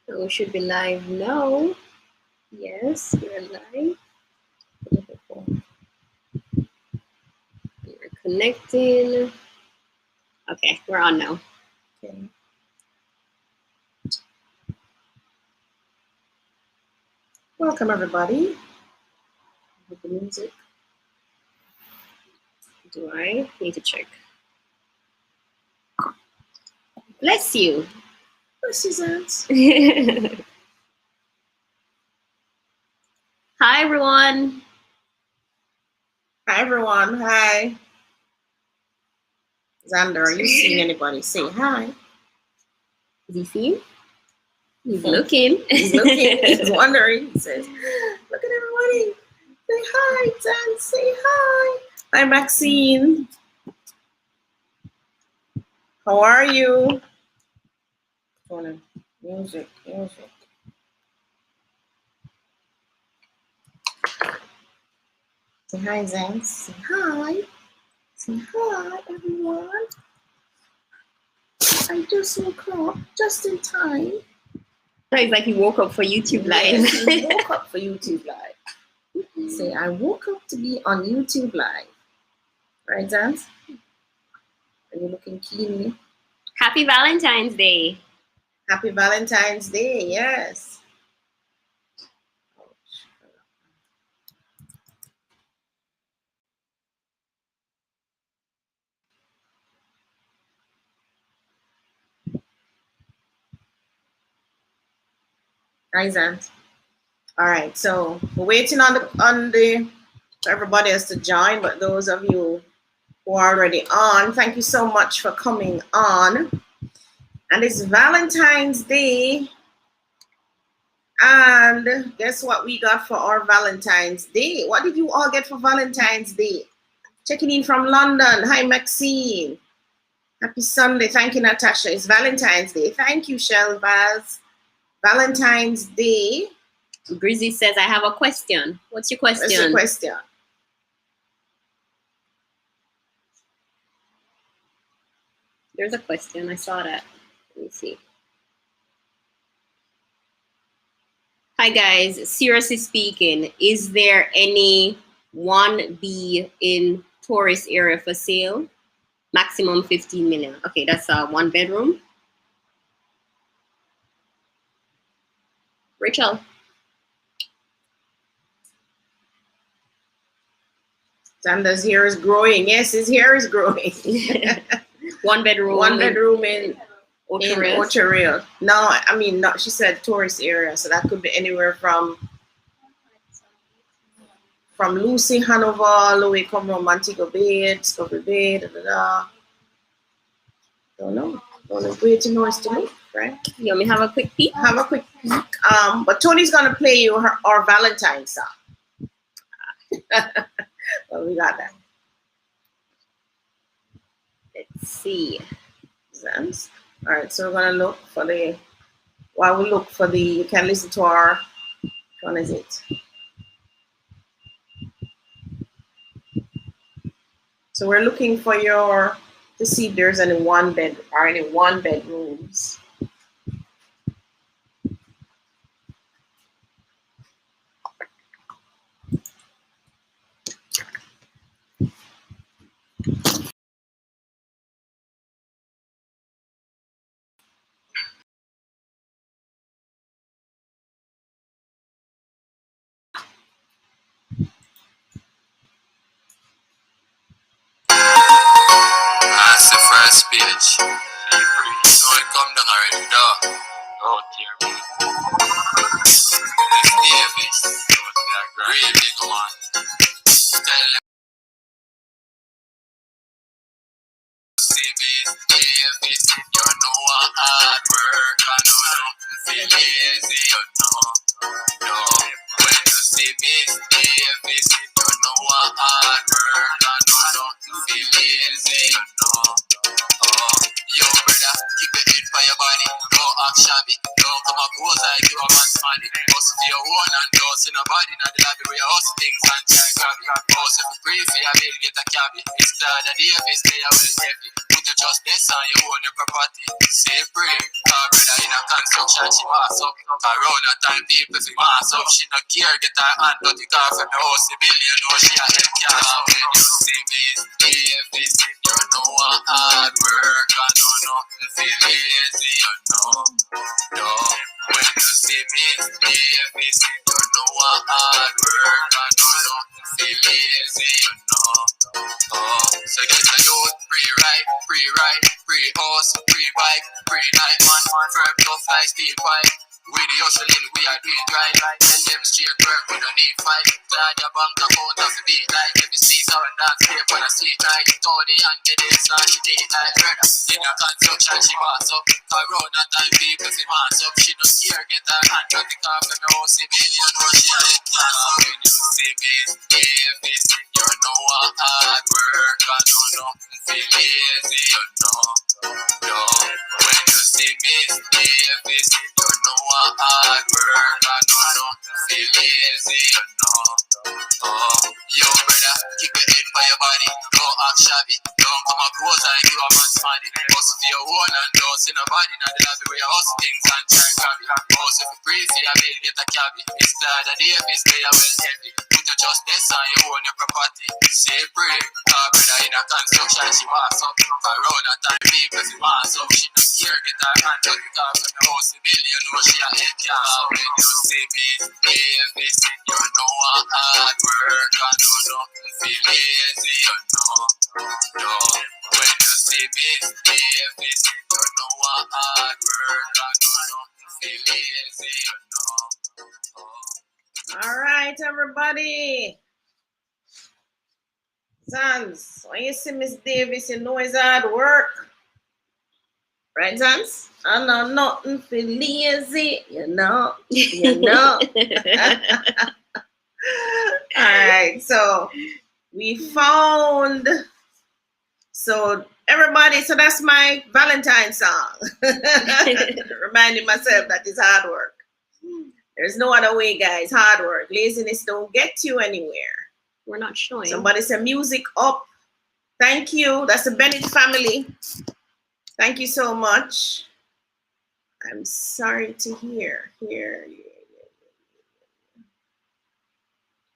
So we should be live now. Yes, we're live. We're connecting. Okay, we're on now. Okay. Welcome everybody. With the music. Do I need to check? Bless you. Bless you, Zance. Hi everyone. Hi everyone. Hi. Xander, are you seeing anybody? Say hi. Is he seeing? He's looking. He's looking. He's wondering. He says, look at everybody. Say hi, Dan. Say hi. Hi, Maxine. How are you? Music. Say hi, Zan. Say hi. Say hi, everyone. I just woke up just in time. It's like he woke up for YouTube Live. Yes, he woke up for YouTube Live. Say, I woke up to be on YouTube Live. Right, Zan? Are you looking keenly? Happy Valentine's Day. Happy Valentine's Day, yes. Hi, Zant. All right, so we're waiting on the for everybody else to join, but those of you who are already on, thank you so much for coming on. And it's Valentine's Day. And guess what we got for our Valentine's Day? What did you all get for Valentine's Day? Checking in from London. Hi, Maxine. Happy Sunday. Thank you, Natasha. It's Valentine's Day. Thank you, Shelbaz. Valentine's Day. Grizzy says, I have a question. What's your question? What's your question? There's a question. I saw that. Let me see. Hi, guys. Seriously speaking, is there any 1B in tourist area for sale? Maximum 15 million. Okay, that's a 1 bedroom. Rachel. Xander's hair is growing. Yes, his hair is growing. 1 bedroom. 1 bedroom in Ocho. No, I mean, not. She said tourist area, so that could be anywhere from Lucy, Hanover, all the way come from Montego Bay, Discovery Bay, Don't know. Where to know is to look, right? You want me to have a quick peek? Have a quick peek. But Tony's gonna play you our Valentine's song. Well, we got that. Let's see. All right, so we're gonna look for the. While we look for the, you can listen to our. Which one is it? So we're looking for to see if there's any 1 bed or any 1 bedrooms. That's the first page. No, it come down already, dog. Oh, dear me. It's Davis. Real big one. Tell them. See me, Davis. You know what hard work. I know nothing feel easy, you know. No, when you see me, Davis. You know what hard work. I know nothing feel easy, you know. Oh, yo, brother, keep your head for your body. Go act shabby. Don't come up close like you a man's money. Hustle for your own and don't see nobody. Not the lobby where you hustle things and try grab it. Hustle for free for your bill, get a cabby. It's Claudia and Toni-Ann, stay away heavy. Put your trust this on your own your property. Say free, Her brother in a construction, she mass up. Around that time, people fi mass up. She no care, get her hand dirty, cause from the house, the billion, know she a head cash. When you see me, Davis, you know I hard work. I know nothing feel lazy, you know. No, when you see me, Davis, you know I hard work. I know nothing feel lazy, you know. Oh, so get a youth, free-ride, free-horse, free-bike, free-night, man, firm tough like steel pipe. We the hustling, we are doing right. Tell them straight work, we don't need fight. Glad your bank account has to be like. Let me see how and dance here on a street night. Toni-Ann get this and she did like murder. In a construction, she pass up. Around that time, people see mass up. She don't care, get her hand on the car from the house. Civilian, know she a head class. When you see me, Davis, you know I hard work. I know nothing feel lazy, you know. No, when you see me, Davis, you know I hard work. I know nothing feel lazy, you know. Oh, yo, brother, keep your head for your body. Don't act shabby. Don't come up close and you a man's money. Hustle for your own and don't see nobody. Now the lobby where you hustle things and try grab it. Hustle for crazy, I will get a cabby. It's Claudia Davis, they are well heavy. Put your justice on you own your property. Say pray. Her brother in a construction, she mass up. Around that time, people see mass up. She don't care, get her hand on the car from the house. Civilian, know she a head cash. When you see me, Davis, you know I hard work. I know nothing feel lazy, you know. No, when you see me, Davis, you know I hard work. I know nothing feel lazy, you know. All right, everybody. Sons, when you see Miss Davis, you know it's hard work. Right, Sons? I know nothing feel lazy, you know. You know. All right, so we found. So everybody, so that's my Valentine's song. Reminding myself that it's hard work. There's no other way, guys. Hard work. Laziness don't get you anywhere. We're not showing. Somebody said music up. Thank you. That's the Bennett family. Thank you so much. I'm sorry to hear.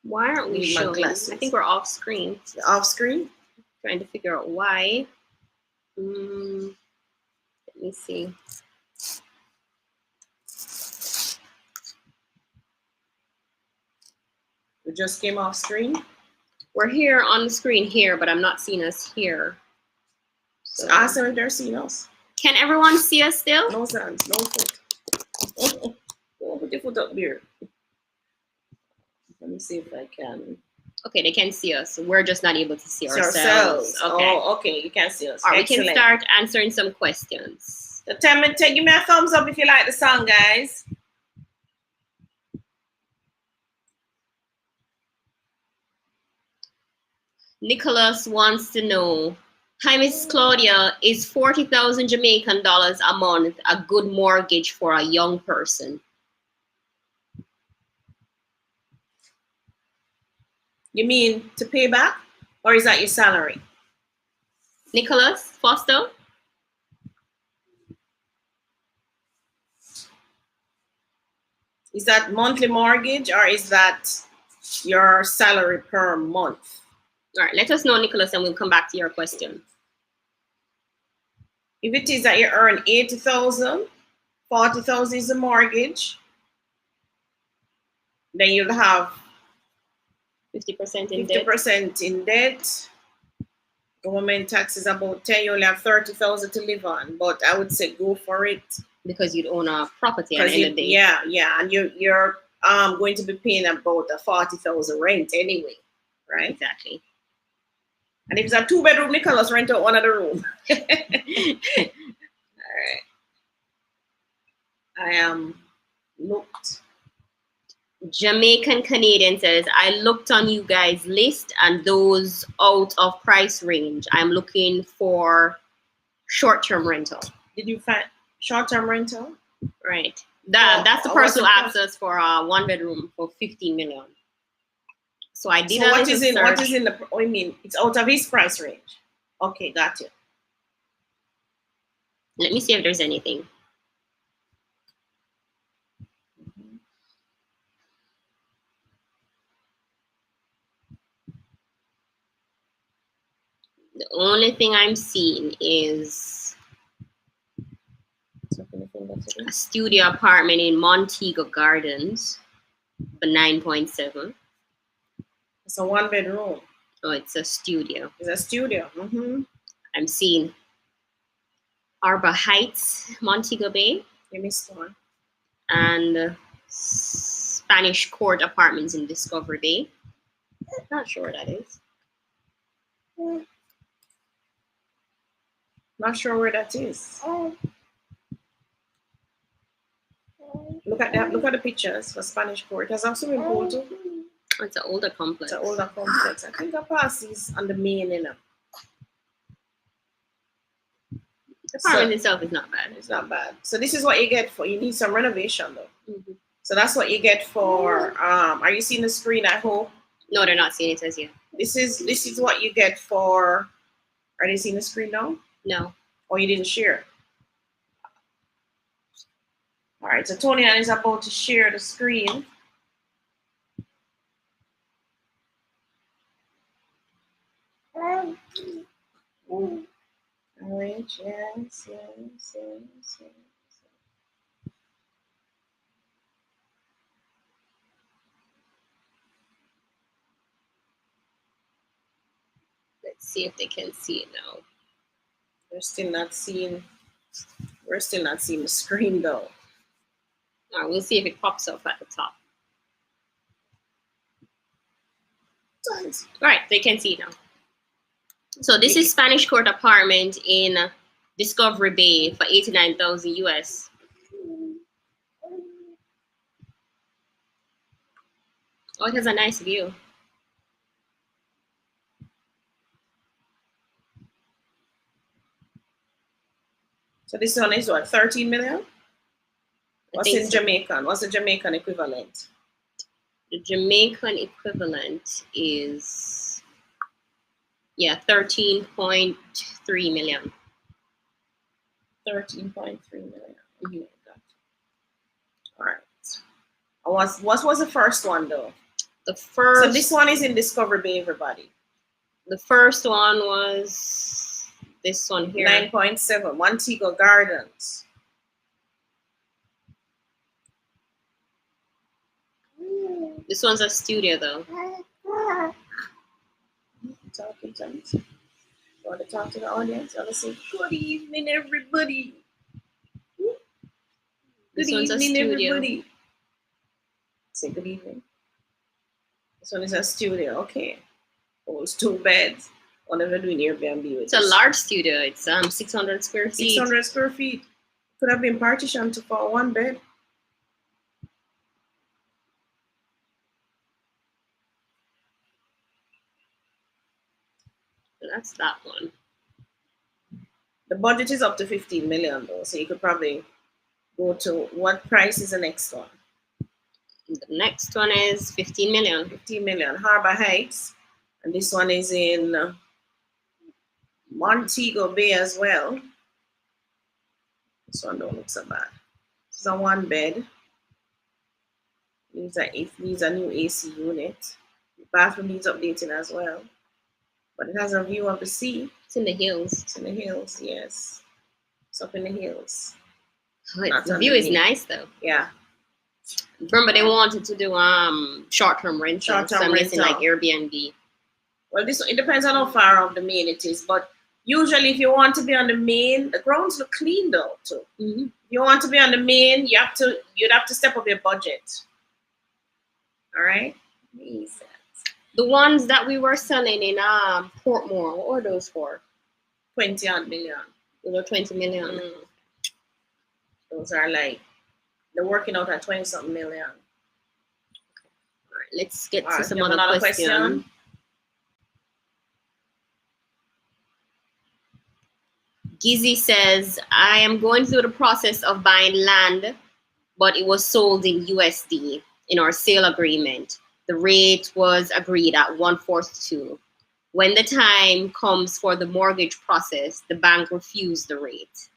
Why aren't we Need my showing? glasses. I think we're off screen. Off screen? Trying to figure out why. Let me see. We just came off screen. We're here on the screen here, but I'm not seeing us here. So ask them if they're seeing us. Can everyone see us still? No sounds, no foot. Oh, put your foot up there. Let me see if I can. Okay, they can see us. We're just not able to see See ourselves. Okay. Oh, okay. You can see us. All right, we Excellent. can start answering some questions. So give me a thumbs up if you like the song, guys. Nicholas wants to know, hi, Miss Claudia, is 40,000 Jamaican dollars a month a good mortgage for a young person? You mean to pay back? Or is that your salary? Nicholas Foster? Is that monthly mortgage or is that your salary per month? All right, let us know, Nicholas, and we'll come back to your question. If it is that you earn 80,000, 40,000 is the mortgage, then you'll have 50% in debt. 50% in debt. Government tax is about 10. You only have 30,000 to live on, but I would say go for it. Because you'd own a property at the end of the day. Yeah, and you're going to be paying about a 40,000 rent anyway, right? Exactly. And if it's a 2-bedroom, Nicholas, rent out one of the room. All right. I am looked. Jamaican Canadian says, I looked on you guys' list and those out of price range. I'm looking for short-term rental. Did you find short-term rental? Right. That's the person who asked us for a 1-bedroom for 15 million. So I did. So what is in the? Oh, I mean, it's out of his price range. Okay, got you. Let me see if there's anything. The only thing I'm seeing is a studio apartment in Montego Gardens for 9.7. It's a 1-bedroom. Oh, it's a studio. It's a studio. I'm seeing Harbour Heights, Montego Bay. You missed one. And Spanish Court Apartments in Discovery Bay. Not sure what that is. Not sure where that is. Look at that. Look at the pictures for Spanish Court. It has a swimming pool too. It's an older complex. It's an older complex. I think I pass these on the main, you know. The apartment itself is not bad. It's not bad. So this is what you get for. You need some renovation though. So that's what you get for. Are you seeing the screen? I hope. No, they're not seeing it as yet. This is what you get for. Are they seeing the screen now? No. Or you didn't share? All right. So Toni-Ann is about to share the screen. All right. Yes. Let's see if they can see it now. We're still not seeing the screen though. All right, we'll see if it pops up at the top. All right, they can see it now. So this is Spanish Court Apartment in Discovery Bay for $89,000 US. Oh, it has a nice view. So this one is what, 13 million? What's in so. Jamaican? What's the Jamaican equivalent? The Jamaican equivalent is, 13.3 million. 13.3 million. All right. What was the first one though? So this one is in Discovery Bay, everybody. The first one was this one here. 9.7, Montego Gardens. This one's a studio though. Talking to me. Want to talk to the audience? I want to say good evening, everybody. Good evening, everybody. Say good evening. This one is a studio. Okay. Holds 2 beds. One of them doing Airbnb with It's a large studio. It's 600 square feet. 600 square feet. Could have been partitioned for 1 bed. So that's that one. The budget is up to 15 million though, so you could probably go to what price is the next one? The next one is 15 million. 15 million, Harbour Heights, and this one is in Montego Bay as well. This one don't look so bad. It's a 1 bed. Needs a new AC unit. The bathroom needs updating as well. But it has a view of the sea. It's in the hills. It's in the hills, yes. It's up in the hills. Oh, the view is nice though. Yeah. Remember they wanted to do short-term rental. So I'm guessing like Airbnb. Well, it depends on how far off the main it is, but usually if you want to be on the main, the grounds look clean though too. If you want to be on the main, you'd have to step up your budget. All right. The ones that we were selling in Portmore, what were those for? 20 odd million. Those are 20 million. Those are like, they're working out at 20-something million. All right, let's get to some other question. Gizzy says, I am going through the process of buying land, but it was sold in USD in our sale agreement. The rate was agreed at 142. When the time comes for the mortgage process, the bank refused the rate.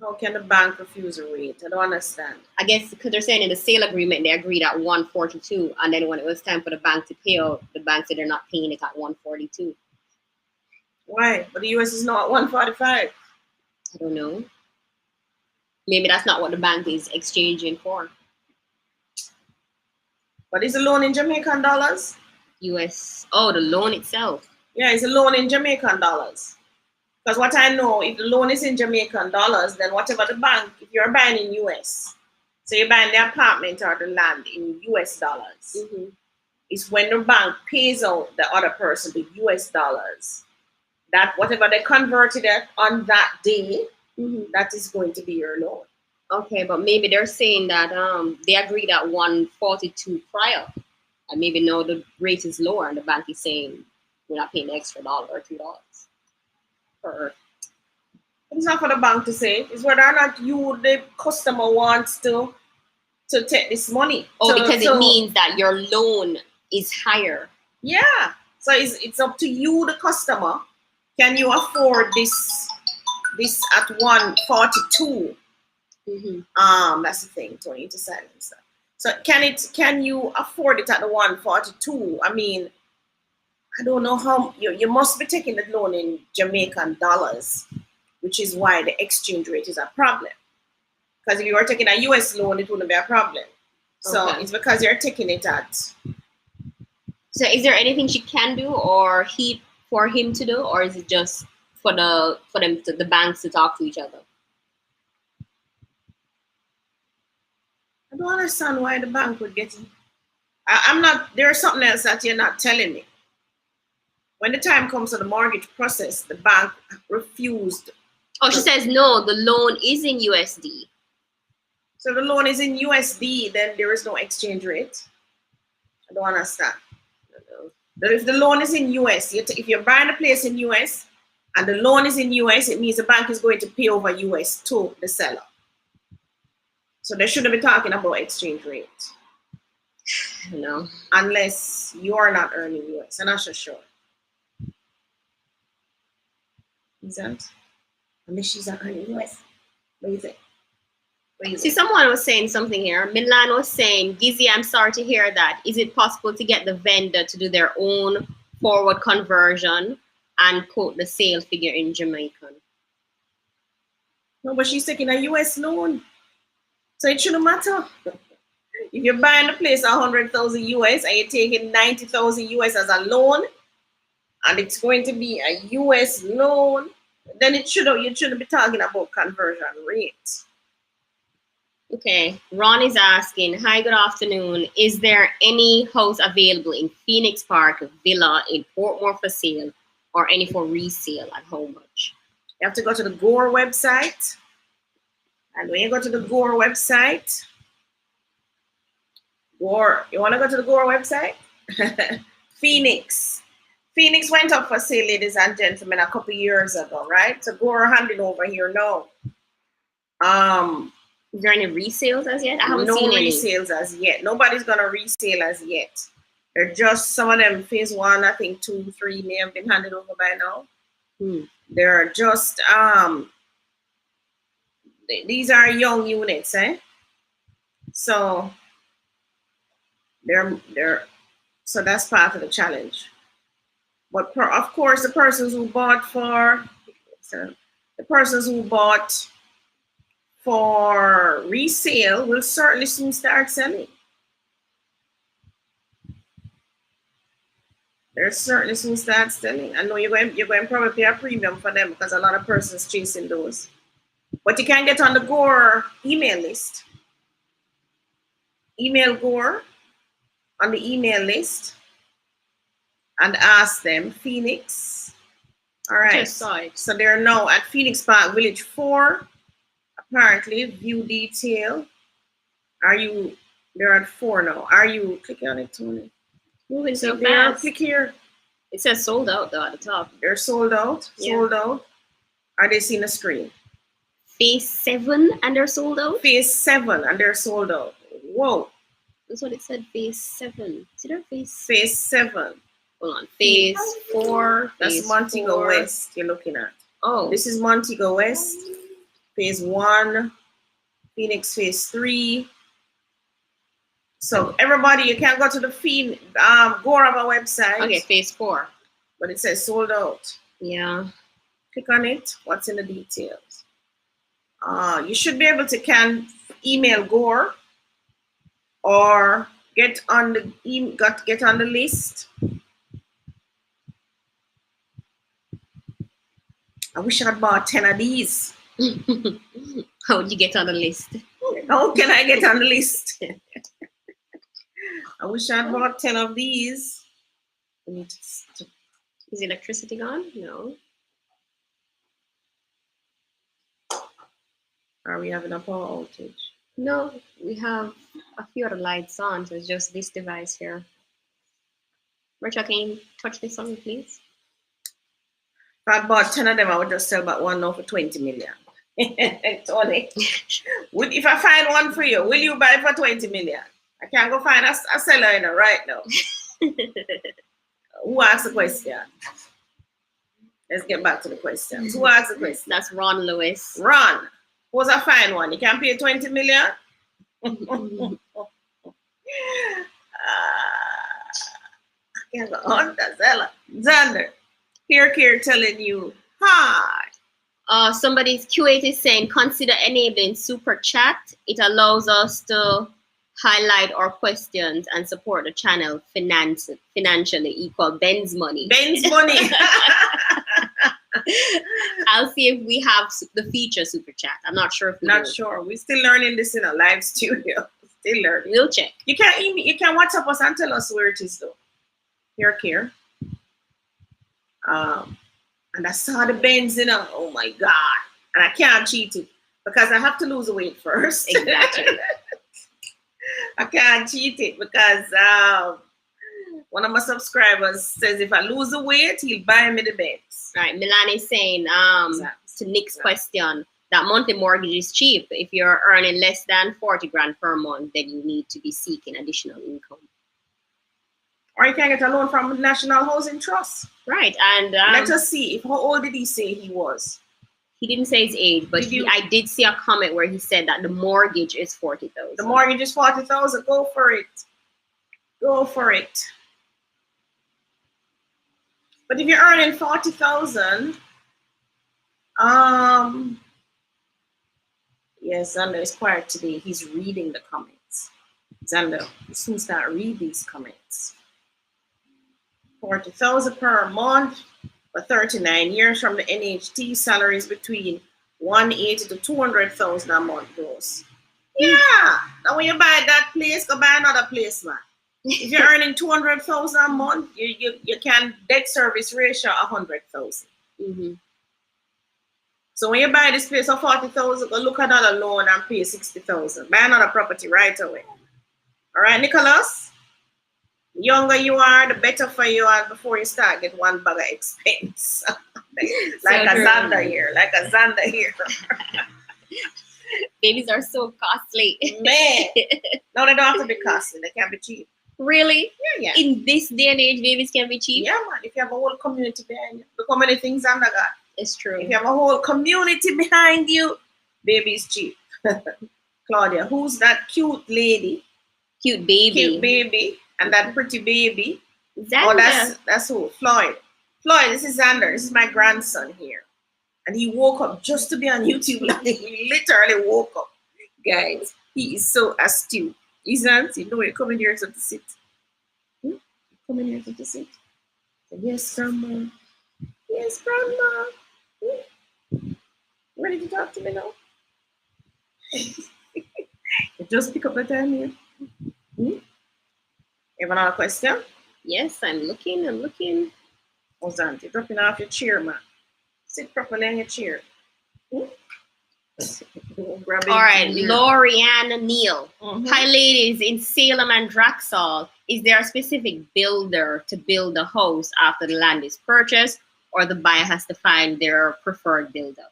How can the bank refuse a rate? I don't understand. I guess because they're saying in the sale agreement they agreed at 142, and then when it was time for the bank to pay out, the bank said they're not paying it at 142. Why? But the US is not 145. I don't know. Maybe that's not what the bank is exchanging for. But is the loan in Jamaican dollars? US. Oh, the loan itself. Yeah, it's a loan in Jamaican dollars. Because what I know, if the loan is in Jamaican dollars, then whatever the bank, if you're buying in US, so you're buying the apartment or the land in US dollars, it's when the bank pays out the other person the US dollars, that whatever they converted it on that day, that is going to be your loan. Okay, but maybe they're saying that they agreed at 142 prior, and maybe now the rate is lower, and the bank is saying we're not paying an extra $1 or $2. It's not for the bank to say. It's whether or not you, the customer, wants to take this money. Oh, because it means that your loan is higher. Yeah. So it's up to you, the customer. Can you afford this at 142? That's the thing, Tony, to silence that. So can you afford it at the 142? I mean, I don't know how you must be taking the loan in Jamaican dollars, which is why the exchange rate is a problem. Because if you were taking a US loan, it wouldn't be a problem. So it's because you're taking it at. So is there anything she can do or for him to do, or is it just for the banks to talk to each other? I don't understand why the bank would get it. I'm not. There's something else that you're not telling me. When the time comes to the mortgage process, the bank refused. Oh, she says no, the loan is in USD. So the loan is in USD, then there is no exchange rate. I don't understand. But if the loan is in US, if you're buying a place in US and the loan is in US, it means the bank is going to pay over US to the seller. So they shouldn't be talking about exchange rate. No. Unless you are not earning US. I'm not so sure. Is that? Unless she's not earning US. What do you think? See, someone was saying something here. Milan was saying, Gizzy, I'm sorry to hear that. Is it possible to get the vendor to do their own forward conversion and quote the sale figure in Jamaican? No, but she's taking a US loan. So it shouldn't matter. If you're buying a place 100,000 US and you're taking 90,000 US as a loan, and it's going to be a US loan, then you shouldn't be talking about conversion rate. Okay, Ron is asking, hi, good afternoon. Is there any house available in Phoenix Park, Villa, in Portmore for sale, or any for resale, and how much? You have to go to the Gore website. And when you go to the Gore website, you want to go to the Gore website? Phoenix went up for sale, ladies and gentlemen, a couple years ago, right? So Gore handing over here now. Is there any resales as yet? I haven't seen any. No resales as yet. Nobody's gonna resale as yet. They're just some of them phase 1, I think 2, 3 may have been handed over by now. They're just these are young units, eh? So so that's part of the challenge. But of course, the persons who bought for resale will certainly soon start selling. They're certainly soon start selling. I know you're going to probably pay a premium for them because a lot of persons chasing those. But you can get on the Gore email list. Email Gore on the email list and ask them, Phoenix. All right. So they're now at Phoenix Park Village 4. Apparently, view detail. They're at 4 now. Are you clicking on it, Tony? Moving so fast. Click here. It says sold out though at the top. They're sold out. Yeah. Sold out. Are they seeing the screen? Phase 7 and they're sold out? Phase 7 and they're sold out. Whoa. That's what it said, phase 7. Is there phase 7? Hold on. Phase 4. That's Montego West you're looking at. Oh. This is Montego West. phase 1, Phoenix phase 3. So everybody, you can go to the Goraba website. Okay, phase 4. But it says sold out. Yeah. Click on it. What's in the details? You should be able to email Gore or get on the list. I wish I'd bought 10 of these. How would you get on the list? How can I get on the list? I wish I'd bought 10 of these. We need to... Is electricity gone? No. Are we having a power outage? No, we have a few other lights on, so it's just this device here. Rachel, can you touch this on me, please? If I bought 10 of them, I would just sell about one now for 20 million. Tony, if I find one for you, will you buy it for 20 million? I can't go find a seller right now. Who asked the question? Let's get back to the questions. Who asked the question? That's Ron Lewis. Ron, who's a fine one? You can pay 20 million? Xander, here telling you, hi. Somebody's Q8 is saying, consider enabling super chat. It allows us to highlight our questions and support the channel financially. Equal Ben's money. Ben's money. I'll see if we have the feature super chat. I'm not sure if we Not do. sure. We're still learning this in a live studio. Still learning. We'll check. You can WhatsApp us and tell us where it is though. Here. And I saw the Benz, oh my God. And I can't cheat it because I have to lose weight first. Exactly. I can't cheat it because one of my subscribers says if I lose the weight, he'll buy me the Benz. Right. Milan is saying, to Nick's question, that monthly mortgage is cheap. If you're earning less than 40 grand per month, then you need to be seeking additional income. Or you can get a loan from National Housing Trust. Right. And let us see. How old did he say he was? He didn't say his age, but I did see a comment where he said that the mortgage is 40,000. The mortgage is 40,000. Go for it. Go for it. But if you're earning 40,000, yes, Xander is quiet today. He's reading the comments. Xander, you soon start read these comments. 40,000 per month for 39 years from the NHT, salaries between 180 to 200,000 a month gross. Yeah. Now when you buy that place, go buy another place, man. If you're earning 200,000 a month, you can debt service ratio 100,000. Mm-hmm. So when you buy this place for 40,000, go look at another loan and pay 60,000. Buy another property right away. All right, Nicholas? The younger you are, the better for you, and before you start, get one bag of expense. like a Xander here. Babies are so costly. Man. No, they don't have to be costly. They can be cheap. Really? Yeah. In this day and age, babies can be cheap? Yeah, man. If you have a whole community behind you. Look how many things Xander got. It's true. If you have a whole community behind you, baby's cheap. Claudia, who's that cute lady? Cute baby. Cute baby. And that pretty baby. Xander. Oh, that's who? Floyd. Floyd, this is Xander. This is my grandson here. And he woke up just to be on YouTube Live. He literally woke up. Guys, he is so astute. Isn't he? No, you're coming here to sit. You're coming here to sit. Yes, Grandma. Yes, Grandma. Ready to talk to me now? Just pick up the time here. You have another question? Yes, I'm looking. Oh, Auntie, dropping off your chair, man. Sit properly on your chair. All right, Lorianne Neal. Mm-hmm. Hi, ladies. In Salem and Draxall, is there a specific builder to build a house after the land is purchased, or the buyer has to find their preferred builder?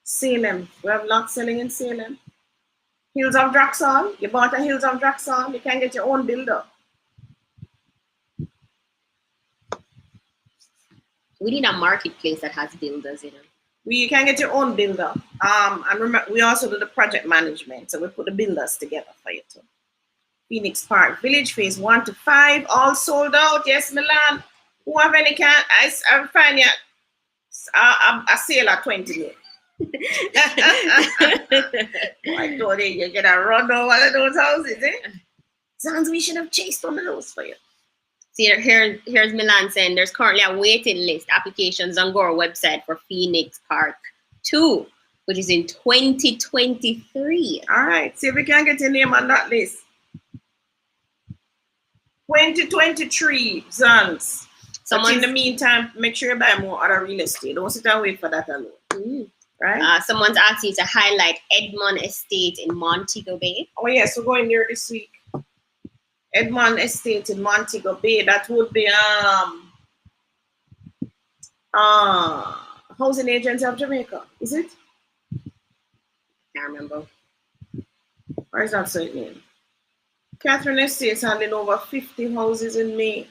Salem. We have lots selling in Salem. Hills of Draxall. You bought a Hills of Draxall. You can get your own builder. We need a marketplace that has builders in it. You can get your own builder. And remember, we also do the project management, so we put the builders together for you too. Phoenix Park Village Phase 1 to 5, all sold out. Yes, Milan. Who have any can? I find you a sale at 20 million. I told you, you're gonna run over one of those houses, eh? Sounds we should have chased one of those for you. See, here's Milan saying there's currently a waiting list applications on our website for Phoenix Park 2, which is in 2023. All right, see if we can get your name on that list. 2023, Zans. But in the meantime, make sure you buy more other real estate. Don't sit and wait for that alone. Right? Someone's asking you to highlight Edmond Estate in Montego Bay. Oh yes, we're going there this week. Edmond Estate in Montego Bay. That would be Housing Agency of Jamaica. Is it? Can't remember. Or is that certain name? Catherine Estates handing over 50 houses in May,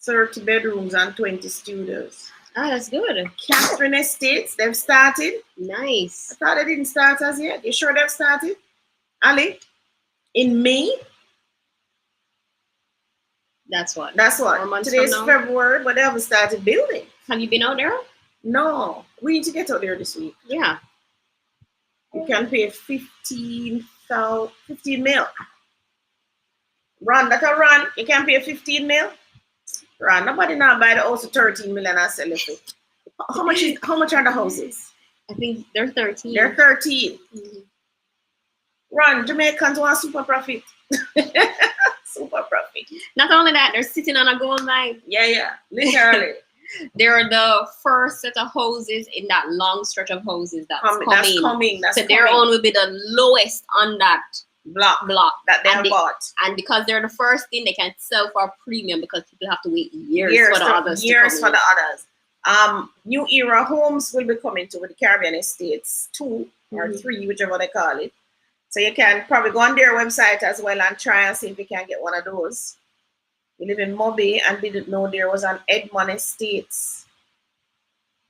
30 bedrooms and 20 studios. Ah, that's good. Catherine Estates, they've started. Nice. I thought they didn't start as yet. You sure they've started? Ali? In May? That's what? Today's February, but they haven't started building. Have you been out there? No. We need to get out there this week. Yeah. You can pay 15 mil. Run, you can pay 15 mil. Run, nobody now buy the house for 13 million and sell it. How much are the houses? I think they're 13. They're 13. Mm-hmm. Run, Jamaicans want super profit. Super profit. Not only that, they're sitting on a gold mine. Yeah, literally. They're the first set of houses in that long stretch of houses that's coming. That's so their own will be the lowest on that block that they bought. And because they're the first thing, they can sell for a premium because people have to wait years for the others. New era homes will be coming to with the Caribbean Estates 2 or 3, whichever they call it. So you can probably go on their website as well and try and see if you can get one of those. We live in Moby and didn't know there was an Edmond Estates.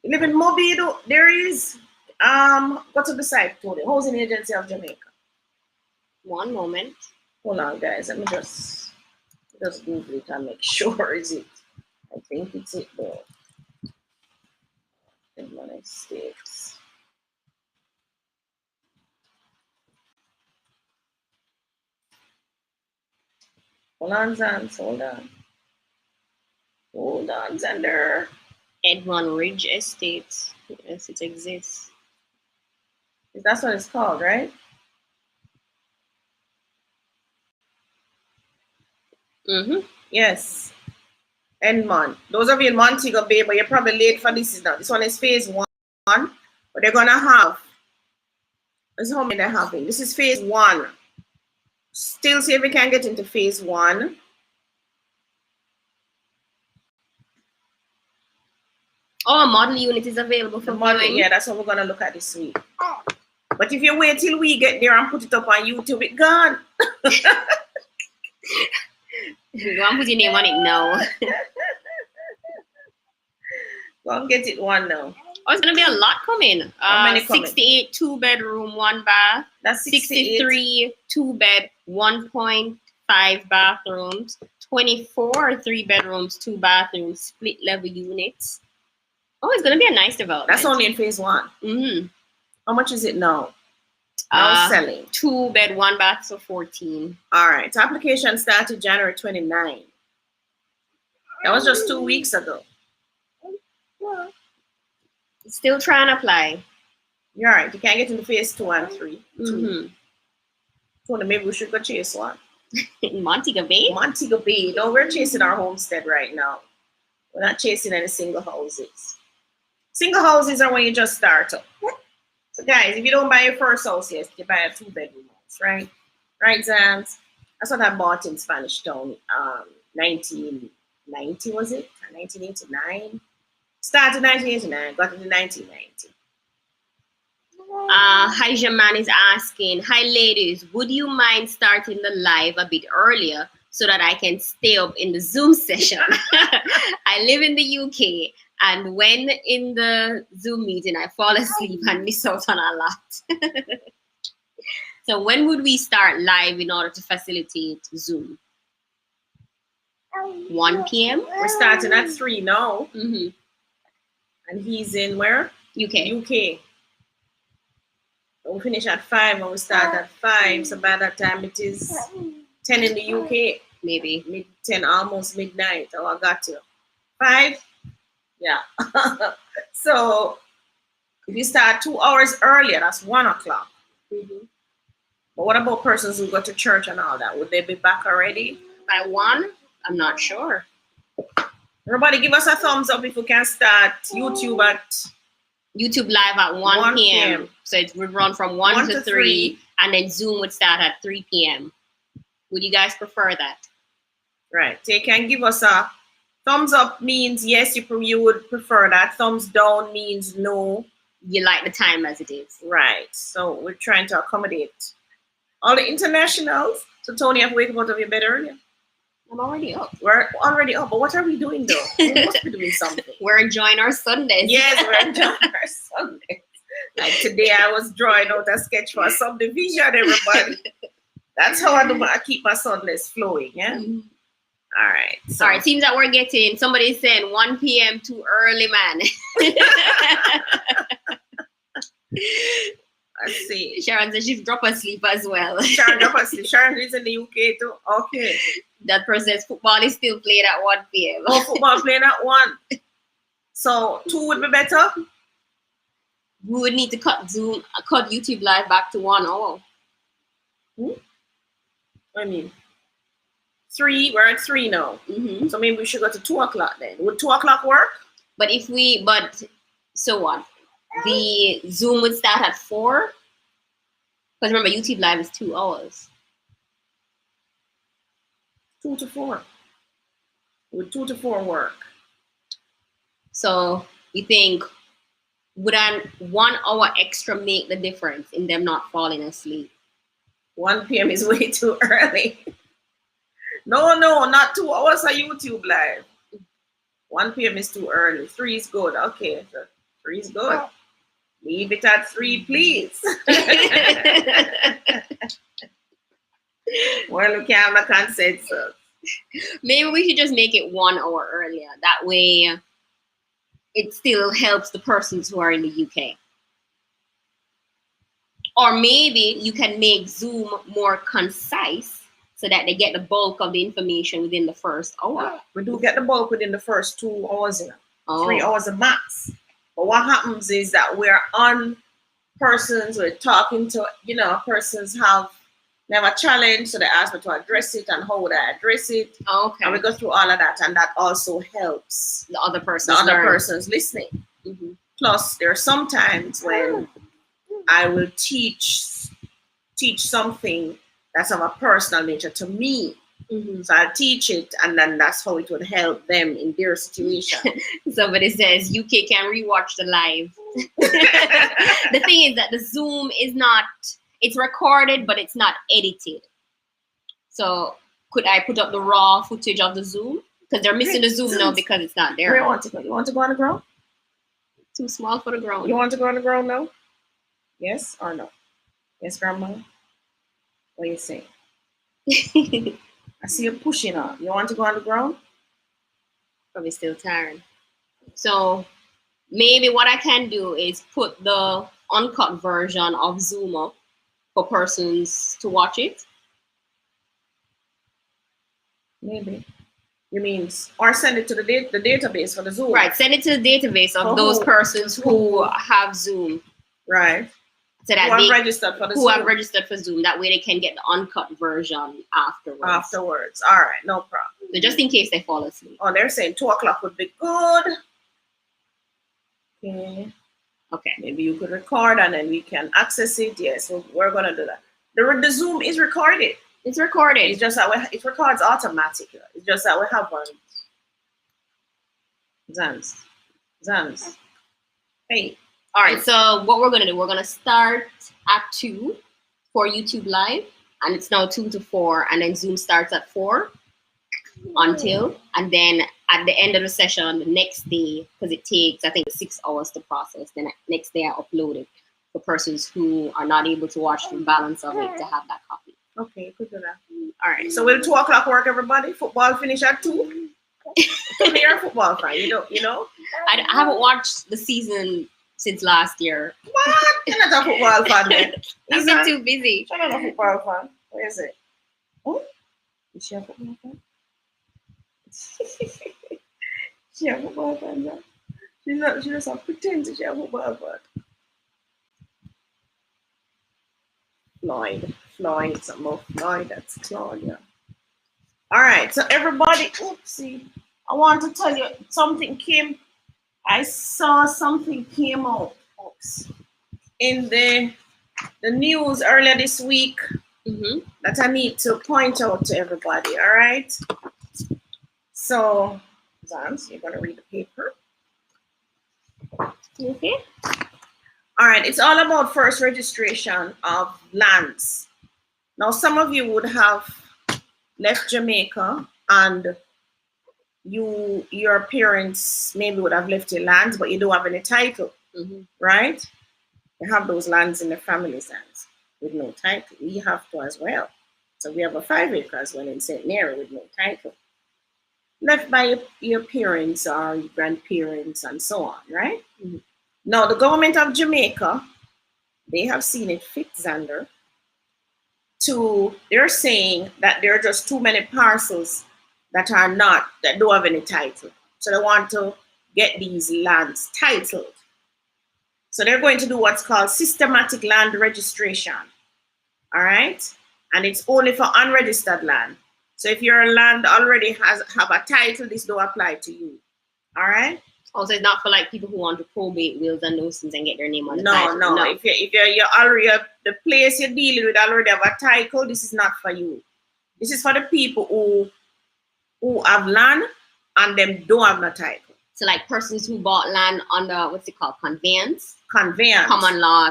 You live in Moby, though, there is, go to the site, Tony, Housing Agency of Jamaica. One moment. Hold on, guys. Let me just Google it and make sure is it. I think it's it though. Edmond Estates. Hold on, Zans. Hold on, Xander. Edmond Ridge Estates. Yes, it exists. That's what it's called, right? Mm-hmm. Yes. Edmond. Those of you in Montego Bay, but you're probably late for this now. This one is phase 1, but they're gonna have. This is how many they're having. This is phase 1. Still see if we can get into phase 1. Oh, a model unit is available for viewing. Yeah, that's what we're gonna look at this week. But if you wait till we get there and put it up on YouTube, it's gone. You want to put your name on it now. Go and get it one now. Oh, it's gonna be a lot coming. How many coming? 68 2-bedroom, 1 bath. That's 63 2-bed, 1.5 bathrooms. 24 3-bedrooms, 2 bathrooms, split level units. Oh, it's gonna be a nice development. That's only in phase 1. Mm-hmm. How much is it now? Now selling. 2-bed, 1 bath, so 14. All right. So application started January 29. That was just 2 weeks ago. Still trying to apply. You're all right. You can't get into phase 2 and 3. Mm-hmm. So maybe we should go chase one. Montego Bay? Montego Bay. No, we're chasing our homestead right now. We're not chasing any single houses. Single houses are when you just start up. So guys, if you don't buy your first house, yes, you buy a 2-bedroom house, right? Right, Zans? That's what I bought in Spanish Town, 1990, was it? 1989? Started 1989, got into 1990. Haijaman is asking, hi ladies, would you mind starting the live a bit earlier so that I can stay up in the Zoom session? I live in the UK And when in the Zoom meeting I fall asleep and miss out on a lot. So when would we start live in order to facilitate Zoom? 1 p.m.? We're starting at 3 now. Mm-hmm. And he's in where? UK. UK. We finish at 5 and we start at 5. So by that time it is 10 in the UK. Maybe. Mid-10, almost midnight. Oh, I got you. 5? Yeah. So if you start 2 hours earlier, that's 1 o'clock. Mm-hmm. But what about persons who go to church and all that? Would they be back already? By 1? I'm not sure. Everybody give us a thumbs up if we can start YouTube at YouTube live at 1 p.m. So it would run from 1 to 3, and then Zoom would start at 3 p.m. Would you guys prefer that? Right. So you can give us a thumbs up means yes, you would prefer that. Thumbs down means no. You like the time as it is. Right. So we're trying to accommodate all the internationals. So Tony, have to wake up out of your bed earlier. I'm already up. We're already up, but what are we doing though? We must be doing something. We're enjoying our Sundays. Yes, we're enjoying our Sundays. Like today, I was drawing out a sketch for subdivision, everybody. That's how I keep my Sundays flowing, yeah? Mm-hmm. All right. So. All right, seems that we're getting, somebody's saying 1 p.m. too early, man. Let's see. Sharon says she's dropped asleep as well. Sharon dropped asleep. Sharon is in the UK too. Okay. That person says football is still played at 1 p.m. Oh, football playing at 1. So 2 would be better? We would need to cut YouTube live back to 1 hour. I mean, 3, we're at 3 now. Mm-hmm. So maybe we should go to 2 o'clock then. Would 2 o'clock work? So what? The Zoom would start at 4? Because remember, YouTube live is 2 hours. 2 to 4. Would 2 to 4 work? So you think, would 1 hour extra make the difference in them not falling asleep? 1 p.m. is way too early. No, not 2 hours of YouTube live. 1 p.m. is too early. 3 is good. Okay, so 3 is good. Leave it at 3, please. Well, we can have a consensus. Maybe we should just make it 1 hour earlier. That way, it still helps the persons who are in the UK. Or maybe you can make Zoom more concise so that they get the bulk of the information within the first hour. We do get the bulk within the first 2 hours, 3 hours a max. But what happens is that we're on persons, we're talking to, persons they have a challenge, so they ask me to address it, and how would I address it? Okay. And we go through all of that, and that also helps the other person's listening. Mm-hmm. Plus, there are some times when I will teach something that's of a personal nature to me. Mm-hmm. So I'll teach it, and then that's how it would help them in their situation. Somebody says UK can rewatch the live. The thing is that the Zoom is not, it's recorded, but it's not edited. So could I put up the raw footage of the Zoom? Because they're missing the Zoom now because it's not there. Where you want to go? You want to go on the ground? Too small for the ground. You want to go on the ground now? Yes or no? Yes, Grandma? What do you say? I see you pushing on. You want to go on the ground? Probably still tired. So maybe what I can do is put the uncut version of Zoom up for persons to watch it. Maybe. You mean, or send it to the database for the Zoom. Right, send it to the database of those persons who have Zoom. Right. So that who have registered for Zoom. That way they can get the uncut version afterwards. All right, no problem. So just in case they fall asleep. Oh, they're saying 2 o'clock would be good. Okay. Maybe you could record and then we can access it. Yes, we're going to do that. The Zoom is recorded. It's recorded. It's just that it records automatically. It's just that we have one. Zams. Hey. All right, so what we're going to do, we're going to start at 2 for YouTube Live, and it's now 2 to 4, and then Zoom starts at 4 until, and then at the end of the session, the next day, because it takes, I think, 6 hours to process, then next day I upload it for persons who are not able to watch the balance of it to have that copy. Okay, good to that. All right, so will 2 o'clock work, everybody? Football finish at 2? You're a football fan, you know? I haven't watched the season since last year. What? You're not a football fan then? I've been too busy. You're not a football fan. Where is it? Oh, is she a football fan? She a football fan, yeah? She's not, she doesn't pretend to be a football fan. Floyd, something about Floyd, that's Claudia. All right, so everybody, oopsie, I want to tell you something I saw something came out, folks, in the news earlier this week that I need to point out to everybody, all right? So, Zans, you're going to read the paper. Okay. All right, it's all about first registration of lands. Now, some of you would have left Jamaica and your parents maybe would have left your lands, but you don't have any title, right? You have those lands in the family's hands with no title. We have to as well. So we have a 5 acres one in St. Mary with no title. Left by your parents or your grandparents and so on, right? Now, the government of Jamaica, they have seen it fit, Xander, they're saying that there are just too many parcels that don't have any title. So they want to get these lands titled. So they're going to do what's called systematic land registration. All right? And it's only for unregistered land. So if your land already have a title, this don't apply to you. All right? Also, it's not for like people who want to probate wills and those things and get their name on the title. No. If you're already the place you're dealing with already have a title, this is not for you. This is for the people who have land and them don't have no title. So like persons who bought land under what's it called? Conveyance, common law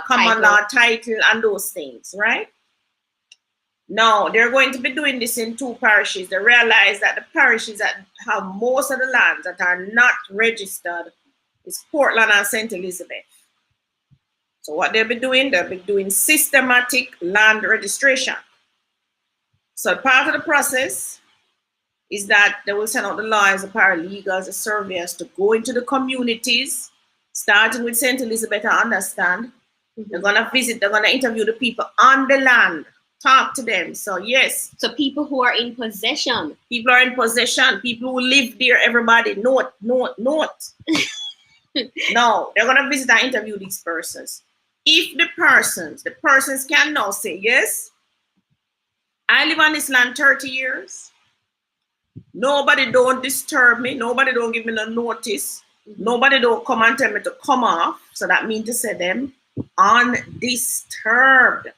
title and those things, right? Now they're going to be doing this in 2 parishes. They realize that the parishes that have most of the lands that are not registered is Portland and St. Elizabeth. So what they'll be doing systematic land registration. So part of the process is that they will send out the lawyers, the paralegals, the surveyors to go into the communities, starting with St. Elizabeth, I understand. They're going to visit, they're going to interview the people on the land, talk to them. So yes. So people who are in possession. People are in possession. People who live there, everybody, note. No, they're going to visit and interview these persons. If the persons can now say, yes, I live on this land 30 years. Nobody don't disturb me. Nobody don't give me no notice. Nobody don't come and tell me to come off. So that means to say them undisturbed,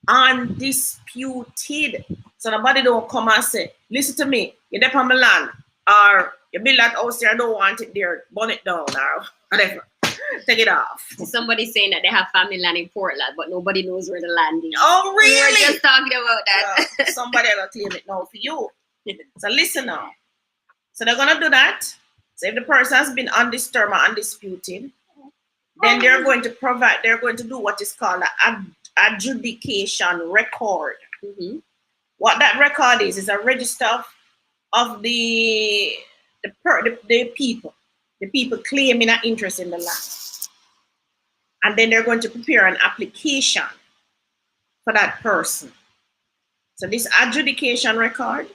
undisputed. So nobody don't come and say, listen to me, you're there on my land, or you build that house there, I don't want it there, burn it down, or whatever. Take it off. Somebody saying that they have family land in Portland, but nobody knows where the land is. Oh, really? We were just talking about that. Yeah, somebody will claim it now for you. So listen now. So they're going to do that. So if the person has been undisturbed or undisputed, then they're going to do what is called an adjudication record. What that record is a register of the people claiming an interest in the land. And then they're going to prepare an application for that person. So this adjudication record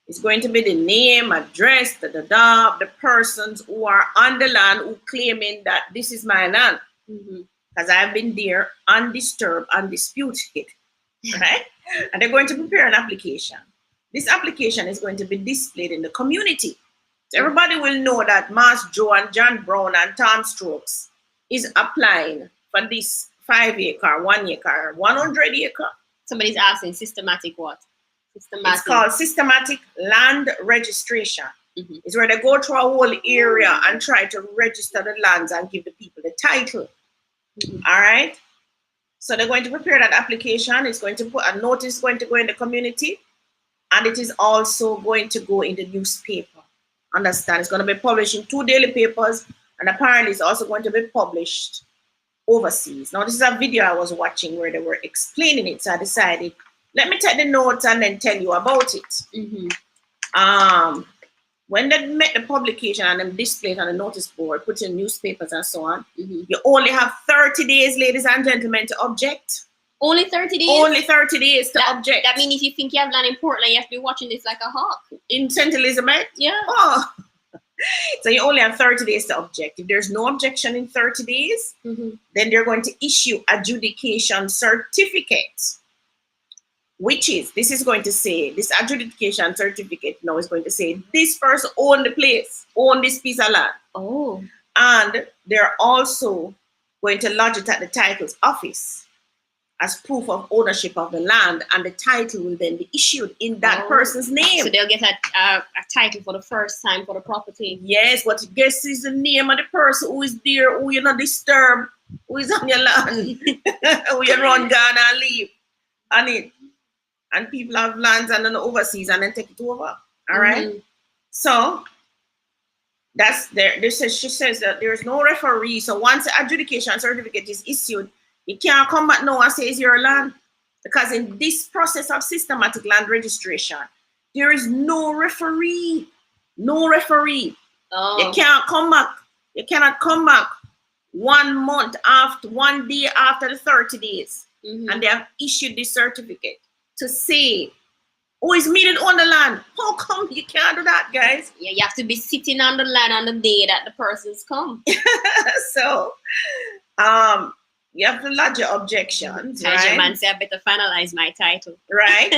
is going to be the name, address, the persons who are on the land who claiming that this is my land. Because I've been there undisturbed, undisputed, right? And they're going to prepare an application. This application is going to be displayed in the community. So everybody will know that Mas Joe and John Brown and Tom Strokes is applying for this 5 acre, 1 acre, 100 acre. Somebody's asking systematic what? Systematic. It's called systematic land registration. It's where they go through a whole area and try to register the lands and give the people the title. All right. So they're going to prepare that application. It's going to put a notice going to go in the community, and it is also going to go in the newspaper. Understand? It's going to be published in 2 daily papers, and apparently it's also going to be published overseas. Now, this is a video I was watching where they were explaining it, so I decided, let me take the notes and then tell you about it. When they make the publication and then display it on the notice board, put in newspapers and so on, you only have 30 days, ladies and gentlemen, to object. Only 30 days? Only 30 days to object. That means if you think you have land in Portland, you have to be watching this like a hawk. In St. Elizabeth? Yeah. Oh. So you only have 30 days to object. If there's no objection in 30 days, then they're going to issue adjudication certificate, which is, this is going to say, this adjudication certificate now is going to say, this person owned the place, owned this piece of land. Oh. And they're also going to lodge it at the titles office as proof of ownership of the land, and the title will then be issued in that person's name. So they'll get a title for the first time for the property. Yes, but guess is the name of the person who is there, who you're not disturb, who is on your land, who you run down and leave on it. And people have lands and then overseas and then take it over. All right. So that's there. She says that there's no referee. So once the adjudication certificate is issued, you can't come back now and say it's your land, because in this process of systematic land registration, there is no referee. No referee. You can't come back. You cannot come back 1 month after, 1 day after the 30 days, and they have issued this certificate to say, oh, it's me that own the land. How come you can't do that, guys? Yeah, you have to be sitting on the land on the day that the person's come. So, you have to lodge your objections, right? Your man say, I better finalize my title. Right.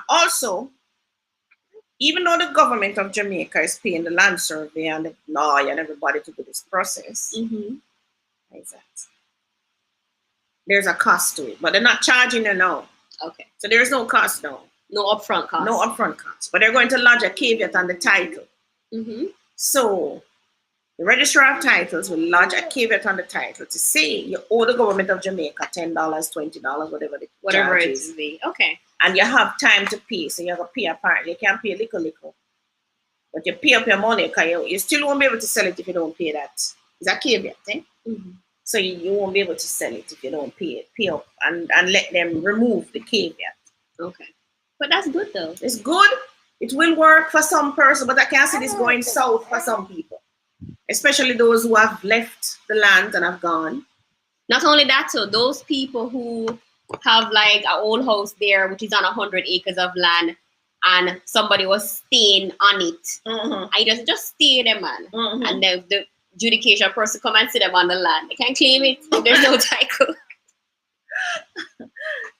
Also, even though the government of Jamaica is paying the land survey and the lawyer and everybody to do this process, there's a cost to it, but they're not charging you now. Okay. So there's no cost now. No upfront cost. No upfront cost, but they're going to lodge a caveat on the title. So the registrar of titles will lodge a caveat on the title to say you owe the government of Jamaica $10, $20, whatever it is. be. Okay. And you have time to pay, so you have to pay apparently. You can't pay little. But you pay up your money, because you still won't be able to sell it if you don't pay that. It's a caveat, eh? So you won't be able to sell it if you don't pay it. Pay up and let them remove the caveat. Okay. But that's good though. It's good. It will work for some person, but I can't see this going south for some people. Especially those who have left the land and have gone. Not only that, so those people who have like an old house there, which is on 100 acres of land, and somebody was staying on it. I just stay there, man. And then the adjudication person come and sit them on the land. They can claim it if there's no title.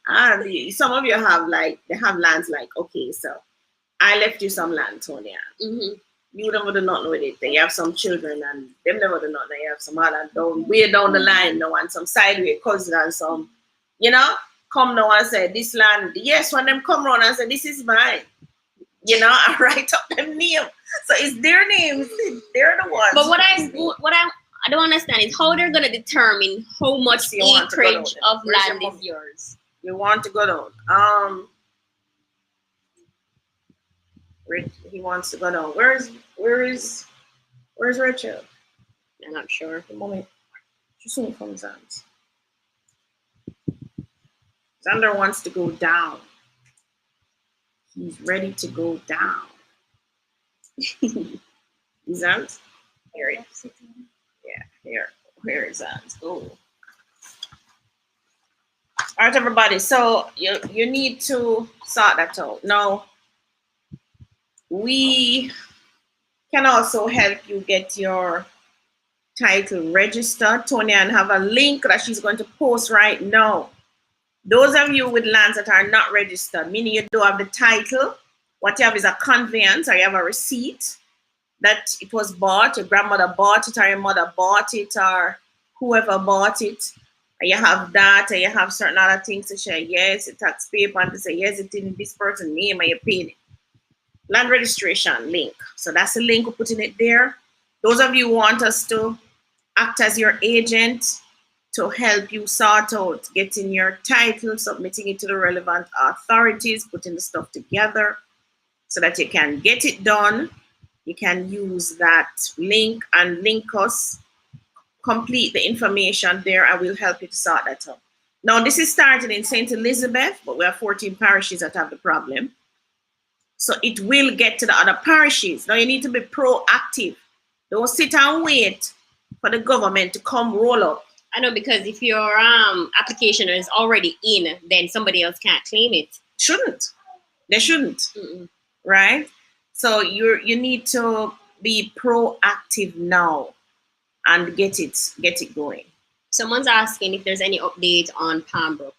And some of you have they have lands like, okay, so I left you some land, Toni-Ann. You never do not know it. They have some children and them never do not know. You have some other way down the line now and some sideway cousin and some, come now and say this land, yes, when them come around and say this is mine, I write up them name. So it's their names. They're the ones. But what I don't understand is how they're gonna determine how much acreage of land is yours. You want to go down. He wants to go down. Where is Richard? I'm not sure. The moment she soon comes out. Xander wants to go down. He's ready to go down. Is that? Here he is. Yeah, here is that. Oh. All right, everybody. So you need to sort that out. Now, we can also help you get your title registered. Toni-Ann have a link that she's going to post right now. Those of you with lands that are not registered, meaning you don't have the title, what you have is a conveyance, or you have a receipt that it was bought, your grandmother bought it, or your mother bought it, or whoever bought it. And you have that, and you have certain other things to share. Yes, a tax paper, and to say, yes, it's in this person's name, and you paid it. Land registration link. So that's the link, we're putting it there. Those of you who want us to act as your agent to help you sort out getting your title, submitting it to the relevant authorities, putting the stuff together so that you can get it done. you can use that link and link us, complete the information there, and we'll help you to sort that out. Now, this is started in St. Elizabeth, but we have 14 parishes that have the problem. So it will get to the other parishes. Now, you need to be proactive. Don't sit and wait for the government to come roll up. I know, because if your application is already in, then somebody else can't claim it. Shouldn't. They shouldn't. Mm-mm. Right? So you need to be proactive now and get it going. Someone's asking if there's any update on Palmbrook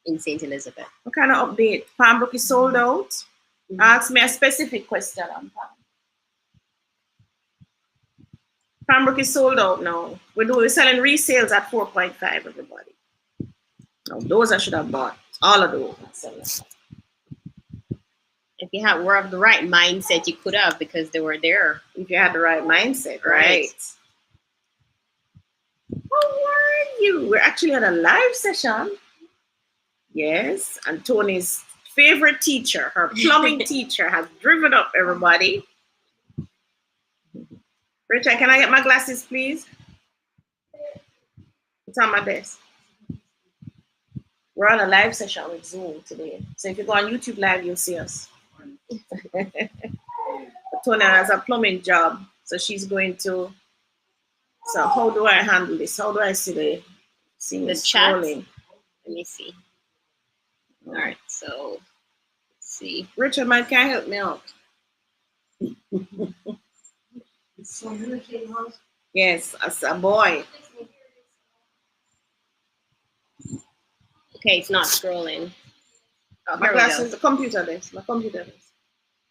in St. Elizabeth. What kind of update? Palmbrook is sold out? Mm-hmm. Ask me a specific question on Palmbrook. Palmbrook is sold out now. We're selling resales at 4.5, everybody. Now, those I should have bought. All of those. If you were of the right mindset, you could have, because they were there. If you had the right mindset, right? How are you? We're actually at a live session. Yes, and Tony's favorite teacher, her plumbing teacher, has driven up, everybody. Richard, can I get my glasses, please? It's on my desk. We're on a live session with Zoom today. So if you go on YouTube Live, you'll see us. Tony has a plumbing job, so she's going to. So how do I handle this? How do I see the chat? scrolling? Let me see. All right, so let's see. Richard, man, can you help me out? Yes, as a boy. Okay, it's not scrolling. Oh, My glasses, the computer desk. My computer desk.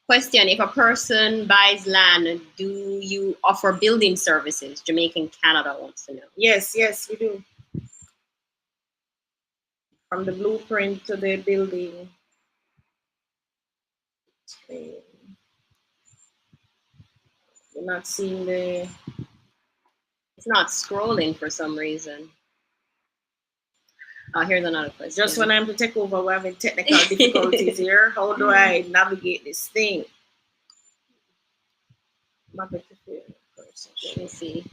Question: if a person buys land, do you offer building services? Jamaican Canada wants to know. Yes, we do. From the blueprint to the building. Okay. You're not seeing the... It's not scrolling for some reason. Oh, here's another question. Just when I'm to take over, we're having technical difficulties here. How do I navigate this thing? Let me see.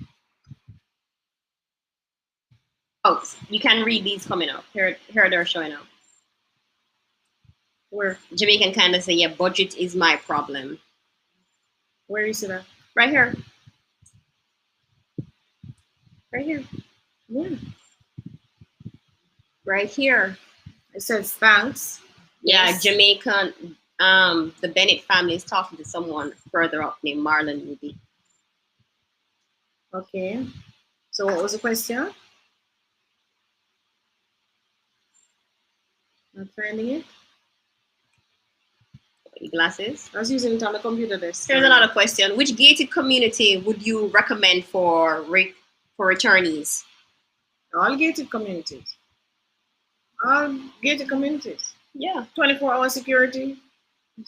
Oh, you can read these coming up. Here they're showing up. Where? Jamaican Canada say, yeah, budget is my problem. Where is it at? Right here. Right here. Yeah. Right here. It says thanks. Yeah, Yes. Jamaican, the Bennett family is talking to someone further up named Marlon Ruby. Okay. So what was the question? Not finding it. Glasses. I was using it on the computer desk. Here's another question. Which gated community would you recommend for returnees? All gated communities. All gated communities. Yeah. 24-hour security.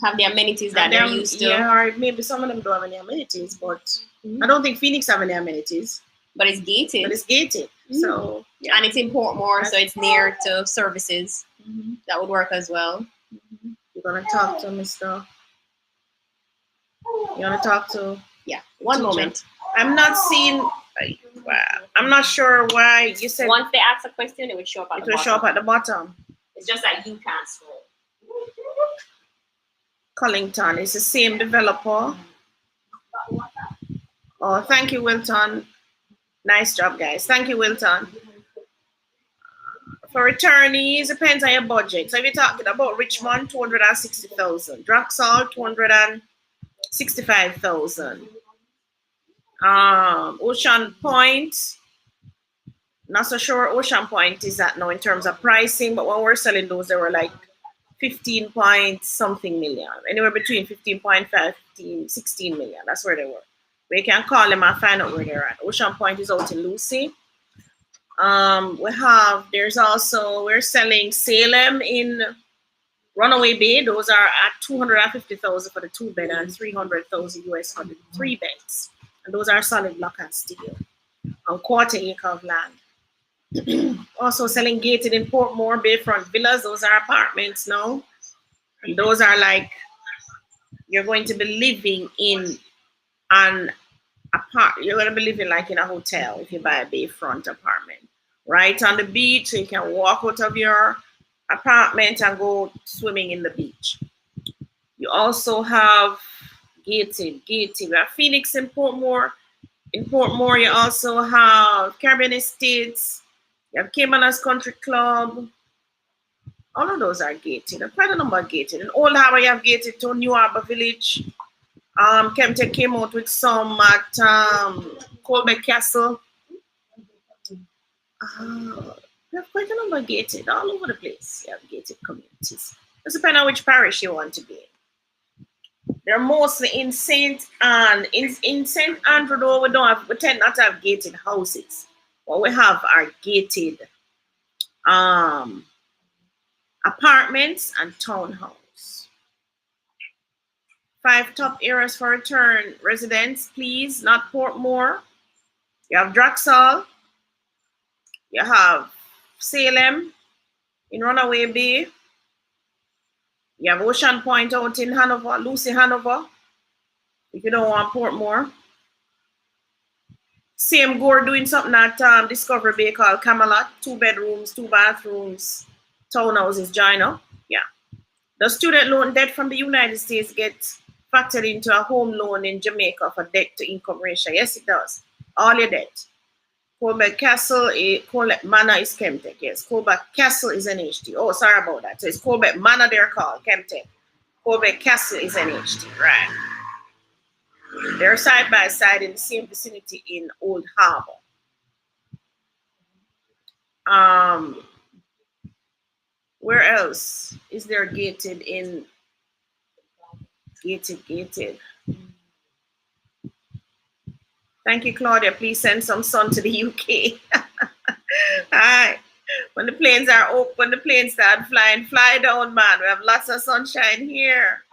Have the amenities that they're used to. Yeah, or maybe some of them don't have any amenities, but I don't think Phoenix have any amenities. But it's gated. But it's gated. So yeah. And it's in Portmore, so it's near to services. That would work as well. You're gonna talk to Mr. You wanna talk to? Yeah. One teacher. moment. I'm not seeing. I'm not sure why you said. Once they ask a question, it would show up at the bottom. It will show up at the bottom. It's just that you can't scroll. Collington is the same developer. Oh, thank you, Wilton. Nice job, guys. Thank you, Wilton. For returnees, depends on your budget. So if you're talking about Richmond, 260,000. Draxall, 265,000. Ocean Point, not so sure Ocean Point is at now in terms of pricing, but when we're selling those, they were like 15 point something million, anywhere between 15.5, 16 million. That's where they were. We can call them and find out where they're at. Ocean Point is out in Lucy. We're selling Salem in Runaway Bay. Those are at 250,000 for the 2-bed and 300,000 US for the 3 beds. And those are solid block and steel on 1/4 acre of land. Also selling gated in Portmore Bayfront Villas. Those are apartments now. And those are like, you're going to be living in And you're gonna be living like in a hotel if you buy a bayfront apartment, right on the beach, so you can walk out of your apartment and go swimming in the beach. You also have gated. We have Phoenix and Portmore. In Portmore, you also have Caribbean Estates. You have Caymanas Country Club. All of those are gated. There are quite a number of gated. In Old Harbour, you have gated to New Harbour Village. Kempton came out with some at Colbeck Castle. We have quite a number of gated all over the place. You have gated communities. It depends on which parish you want to be in. They're mostly in St. Anne. In St. Andrew, though, we tend not to have gated houses. What we have are gated apartments and townhomes. 5 top areas for return residents, please, not Portmore. You have Draxall. You have Salem in Runaway Bay. You have Ocean Point out in Hanover, Lucy Hanover, if you don't want Portmore. Same Gore doing something at Discovery Bay called Camelot, 2 bedrooms, 2 bathrooms, townhouses, Gina. Yeah. The student loan debt from the United States gets factored into a home loan in Jamaica for debt to income ratio. Yes, it does. All your debt. Colbeck Castle, Colbeck Manor is Kemptech. Yes, Colbeck Castle is NHT. Oh, sorry about that. So it's Colbeck Manor they're called, Kemptech. Colbeck Castle is NHT, right. They're side by side in the same vicinity in Old Harbour. Where else is there gated in? Gated. Thank you, Claudia. Please send some sun to the UK. Hi. When the planes are open, when the planes start flying, fly down, man. We have lots of sunshine here.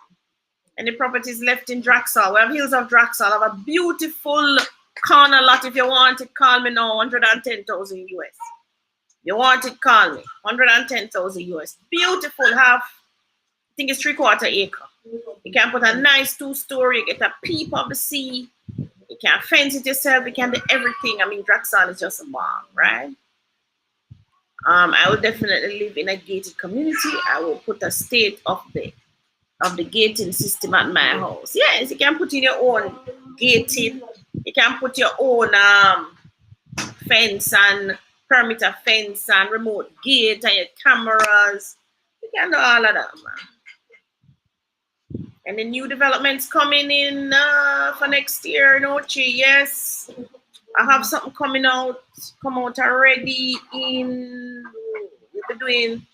And the properties left in Draxall. We have Hills of Draxall. I have a beautiful corner lot. If you want it, call me now. 110,000 US. You want it, call me. 110,000 US. Beautiful. I think it's 3/4 acre. You can put a nice 2-story. You get a peep of the sea. You can fence it yourself. You can do everything. I mean, Draxall is just a bomb, right? I would definitely live in a gated community. I will put a state of the gating system at my house. Yes, you can put in your own gated. You can put your own fence and perimeter fence and remote gate and your cameras. You can do all of that, man. And the new developments coming in for next year, Nochi. Yes, I have something come out already in. We'll be doing.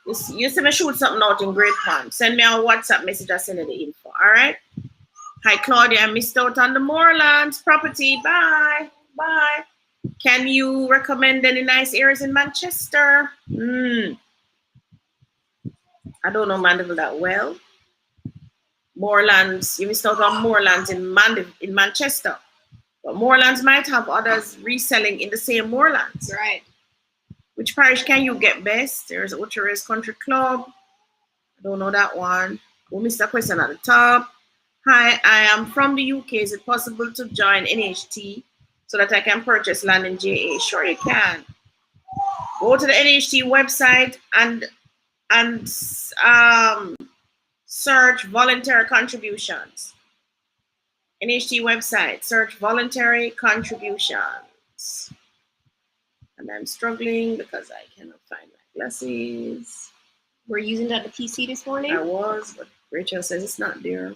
You see me shoot something out in Great Palm. Send me a WhatsApp message. I send you the info. All right. Hi, Claudia. I missed out on the Moorlands property. Bye. Can you recommend any nice areas in Manchester? I don't know Mandeville that well. Moorlands, you missed out on Moorlands in Manchester. But Moorlands might have others reselling in the same Moorlands. Right. Which parish can you get best? There's Ocheres Country Club. I don't know that one. We missed a question at the top. Hi, I am from the UK. Is it possible to join NHT so that I can purchase land in JA? Sure you can. Go to the NHT website and search voluntary contributions. NHT website, search voluntary contributions. And I'm struggling because I cannot find my glasses. We're using that at the PC this morning? I was, but Rachel says it's not there.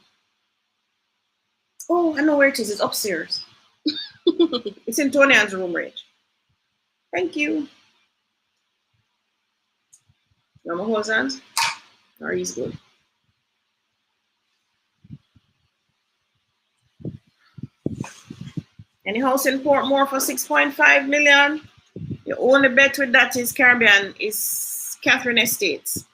Oh, I know where it is. It's upstairs. It's in Toni-Ann's room, Rach. Thank you. You want my whole hands? Or he's good. Any house in Portmore for 6.5 million? Your only bet with that is Caribbean is Catherine Estates.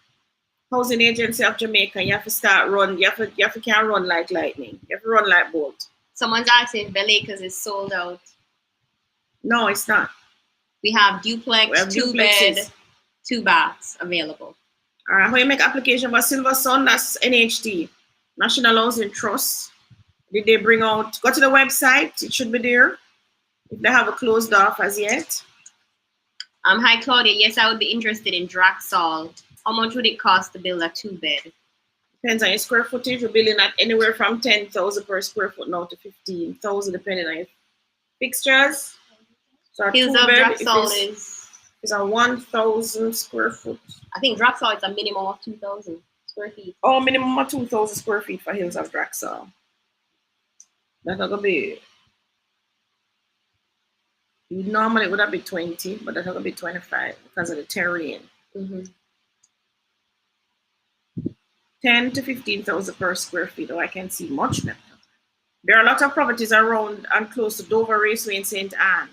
Housing Agency of Jamaica. You have to start run. You have to can run like lightning. You have to run like bolt. Someone's asking if Bel Acres is sold out. No, it's not. We have duplex, 2 bed, 2 baths available. All right, how you make application for Silver Sun? That's NHT, National Housing Trust. Did they bring out? Go to the website. It should be there. If they have it closed off as yet. Hi Claudia. Yes, I would be interested in Draxall. How much would it cost to build a 2-bed? Depends on your square footage. We're building at anywhere from 10,000 per square foot now to 15,000, depending on your fixtures. So Hills of Draxall is a 1,000 square foot. I think Draxall is a minimum of 2,000 square feet. Oh, minimum of 2,000 square feet for Hills of Draxall. That's not gonna be. Normally it would have been 20, but that's not gonna be 25 because of the terrain. 10 to 15,000 per square feet. Oh, I can see much better. There are a lot of properties around and close to Dover Raceway in St. Anne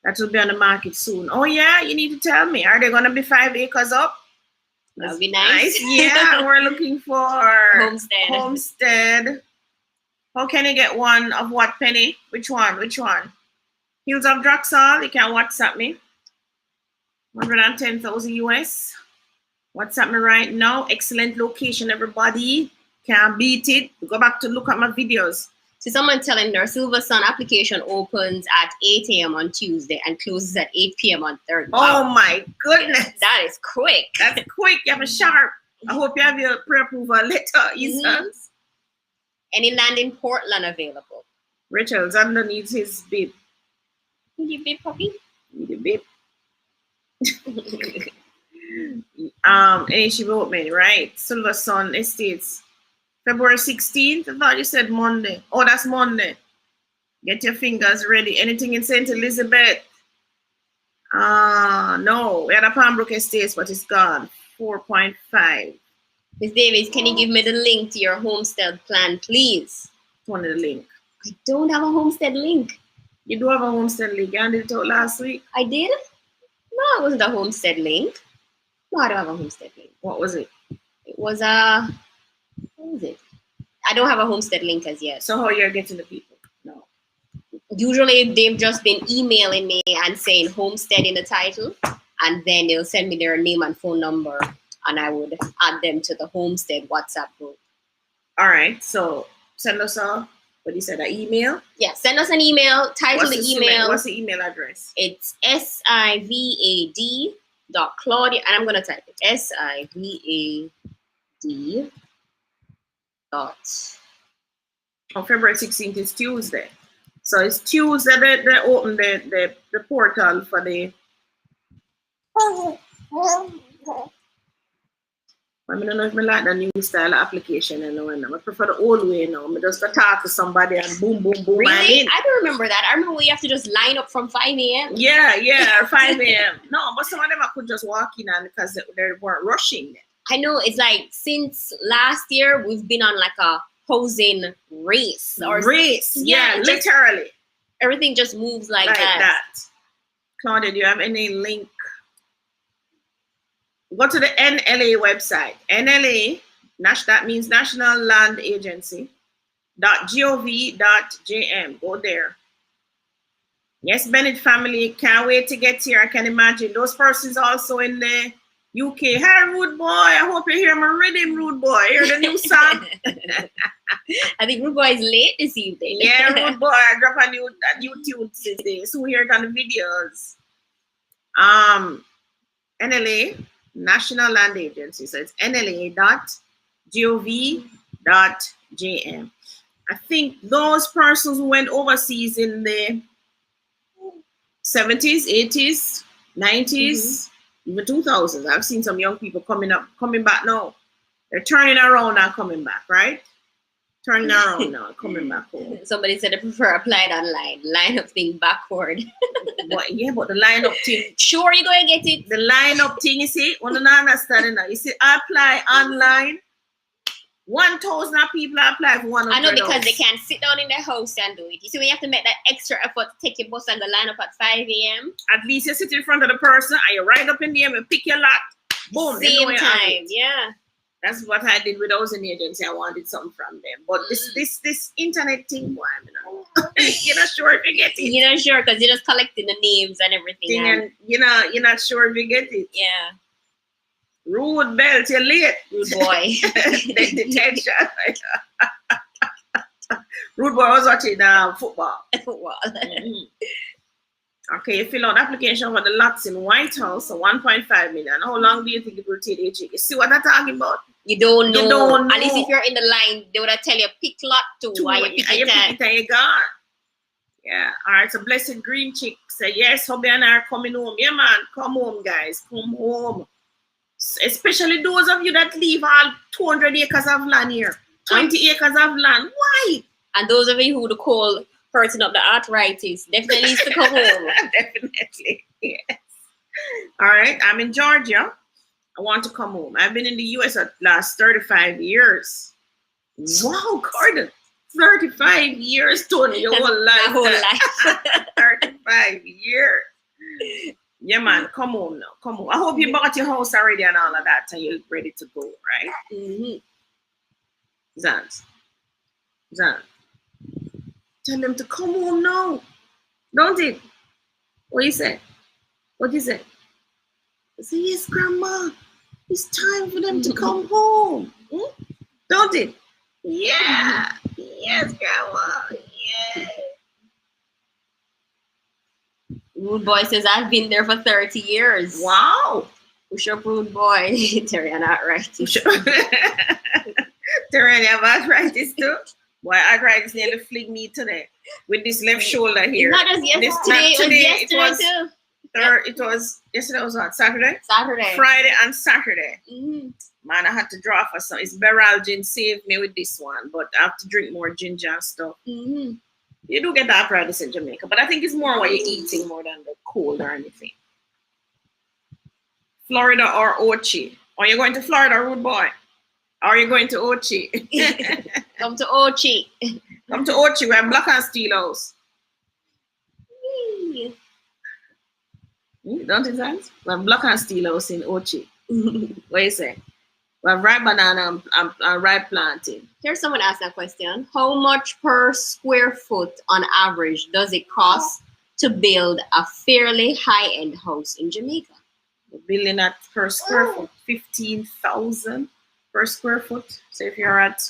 that will be on the market soon. Oh yeah, you need to tell me. Are they gonna be 5 acres up? That would be nice. Yeah, we're looking for Homestead. Homestead. How can you get one of what, Penny? Which one? Which one? Hills of Draxall. You can WhatsApp me. 110,000 US. WhatsApp me right now. Excellent location, everybody. Can't beat it. Go back to look at my videos. So someone telling their Silver Sun application opens at 8 a.m. on Tuesday and closes at 8 p.m. on Thursday. Oh my goodness. That is quick. That's quick. You have a sharp. I hope you have your pre-approval letter, Isa. Any land in Portland available? Rachel, Xander needs his bib. Need a bib, puppy? Need a bib. And she wrote me, right? Silver Sun Estates. February 16th. I thought you said Monday. Oh, that's Monday. Get your fingers ready. Anything in St. Elizabeth? No. We had a Palmetto Estates, but it's gone. 4.5. Miss Davis, can you give me the link to your homestead plan, please? One of the link. I don't have a homestead link. You do have a homestead link. You handed it out last week. I did? No, it wasn't a homestead link. No, I don't have a homestead link. What was it? It was a... What was it? I don't have a homestead link as yet. So how you're getting the people? No. Usually they've just been emailing me and saying homestead in the title, and then they'll send me their name and phone number, and I would add them to the homestead WhatsApp group. All right. So send us a, what you said, an email? Yeah, send us an email, title the email. What's the email address? It's sivad.claudia, and I'm going to type it, sivad. On February 16th is Tuesday. So it's Tuesday they open the portal for the I don't know if I like the new style application and I prefer the old way now. I just talk to somebody and boom, boom, boom. Really? I don't remember that. I remember we have to just line up from 5 a.m. Yeah, 5 a.m. No, but some of them I could just walk in and because they weren't rushing. I know, it's like since last year we've been on like a housing race. Yeah, literally. Everything just moves like that. Claudia, do you have any link? Go to the NLA website. NLA, that means National Land Agency, .gov.jm. Go there. Yes, Bennett family, can't wait to get here. I can imagine. Those persons also in the UK. Hi, Rude Boy. I hope you hear my rhythm, Rude Boy. Hear the new song? I think Rude Boy is late this evening. Yeah, Rude Boy. I drop a new YouTube today. So we hear it on the videos. NLA, National Land Agency. So it's nla.gov.jm. I think those persons who went overseas in the 70s, 80s, 90s, even 2000s. I've seen some young people coming back now. They're turning around and coming back, right? Turning around now and coming back home. Somebody said they prefer applied online. Line up thing backward. But the line up thing. Sure, you're going to get it. The line up thing, you see, when you understand now. You see, apply online. 1,000 people apply for one. I know, because they can't sit down in their house and do it. You see, when you have to make that extra effort to take your bus and go line up at 5 a.m. At least you sit in front of the person and you ride up in there and pick your lot. Boom. Same time, yeah. That's what I did with housing agency. I wanted something from them. But this internet thing, boy, you're not sure if you get it. You're not sure because you're just collecting the names and everything. And you're not sure if you get it. Yeah. Rude belt, you're late. Rude boy. The detention. Rude boy was watching football. Well, Okay, you fill out application for the lots in White House, so 1.5 million. How long do you think it will take you? You see what I'm talking about? you don't know. You don't know. At least if you're in the line, they would have tell you pick lot two. Why you pick it and you gone. Yeah. All right. So Blessed Green Chick say yes. Hubby and I are coming home. Yeah, man. Come home, guys. Come home. Especially those of you that leave all 200 acres of land here, 20 acres of land. Why? And those of you who would call hurting up the arthritis, definitely needs to come home. Definitely. Yes. All right. I'm in Georgia. I want to come home. I've been in the US at last 35 years. Wow, Gordon. 35 years, Tony, your whole life. My whole life. 35 years. Yeah, man, come home now. Come home. I hope you bought your house already and all of that and you're ready to go, right? Mm-hmm. Zan. Tell them to come home now. Don't it? What you say? What you say? I say, yes, Grandma. It's time for them to come home. Don't it? Yeah. Yes, Grandma. Yeah. Rude boy says, I've been there for 30 years. Wow. Push up, rude boy. Terry, I'm not right. Terry, you have arthritis too? Why arthritis nearly flicked me today with this left shoulder here. It's not just yesterday, it was yesterday too. Yesterday was what? Saturday? Saturday. Friday and Saturday. Mm-hmm. Man, I had to draw for some. It's Beralgin saved me with this one, but I have to drink more ginger and stuff. Mm-hmm. You do get arthritis in Jamaica, but I think it's more what you're eating more than the cold or anything. Florida or Ochi? Are you going to Florida, rude boy? Or are you going to Ochi? Come to Ochi. Come to Ochi. We have Black and Steel House. Don't it sound? We have Black and Steel House in Ochi. What do you say? We have ripe banana and ripe plantain. Here's someone asked that question. How much per square foot on average does it cost to build a fairly high-end house in Jamaica? We're building at per square foot, 15,000 per square foot. So if you're at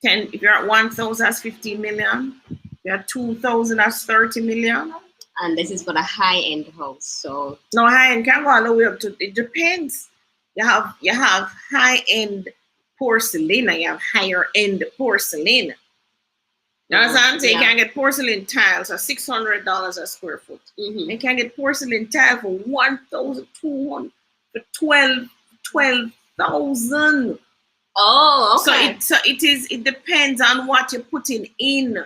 1,000, that's 15 million. If you're at 2,000, that's 30 million. And this is for the high-end house. So no, high-end can go all the way up to, it depends. You have high-end porcelain and you have higher-end porcelain. You understand? So you can get porcelain tiles for $600 a square foot. Mm-hmm. You can get porcelain tile for 1,200 for 12,000. Oh, okay. So it depends on what you're putting in.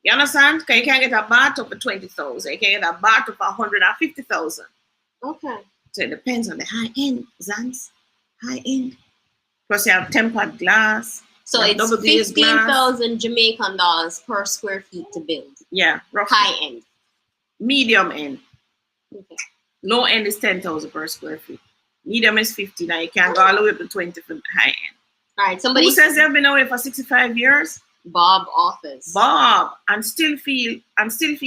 You understand? Because you can get a bathtub for 20,000. You can get a bathtub for 150,000. Okay. So it depends on the high end, Zans. High end. Plus you have tempered glass. So it's 15,000 Jamaican dollars per square feet to build. Yeah, roughly. High end. Medium end. Okay. Low end is 10,000 per square feet. Medium is 50. Now you can go all the way up to 20 for the high end. All right. Somebody who says they've been away for 65 years? Bob Office. Bob, and still feel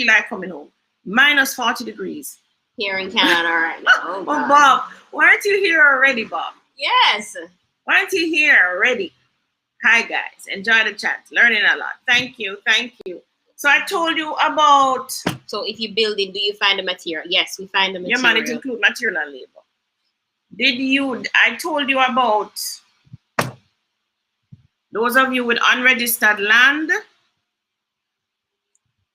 like coming home. Minus 40 degrees. Here in Canada right now. Oh, well, Bob, why aren't you here already, Bob? Yes. Why aren't you here already? Hi, guys. Enjoy the chat. Learning a lot. Thank you. Thank you. So I told you about... So if you build it, do you find the material? Yes, we find the material. Yeah, man, it includes material and labor. I told you about those of you with unregistered land.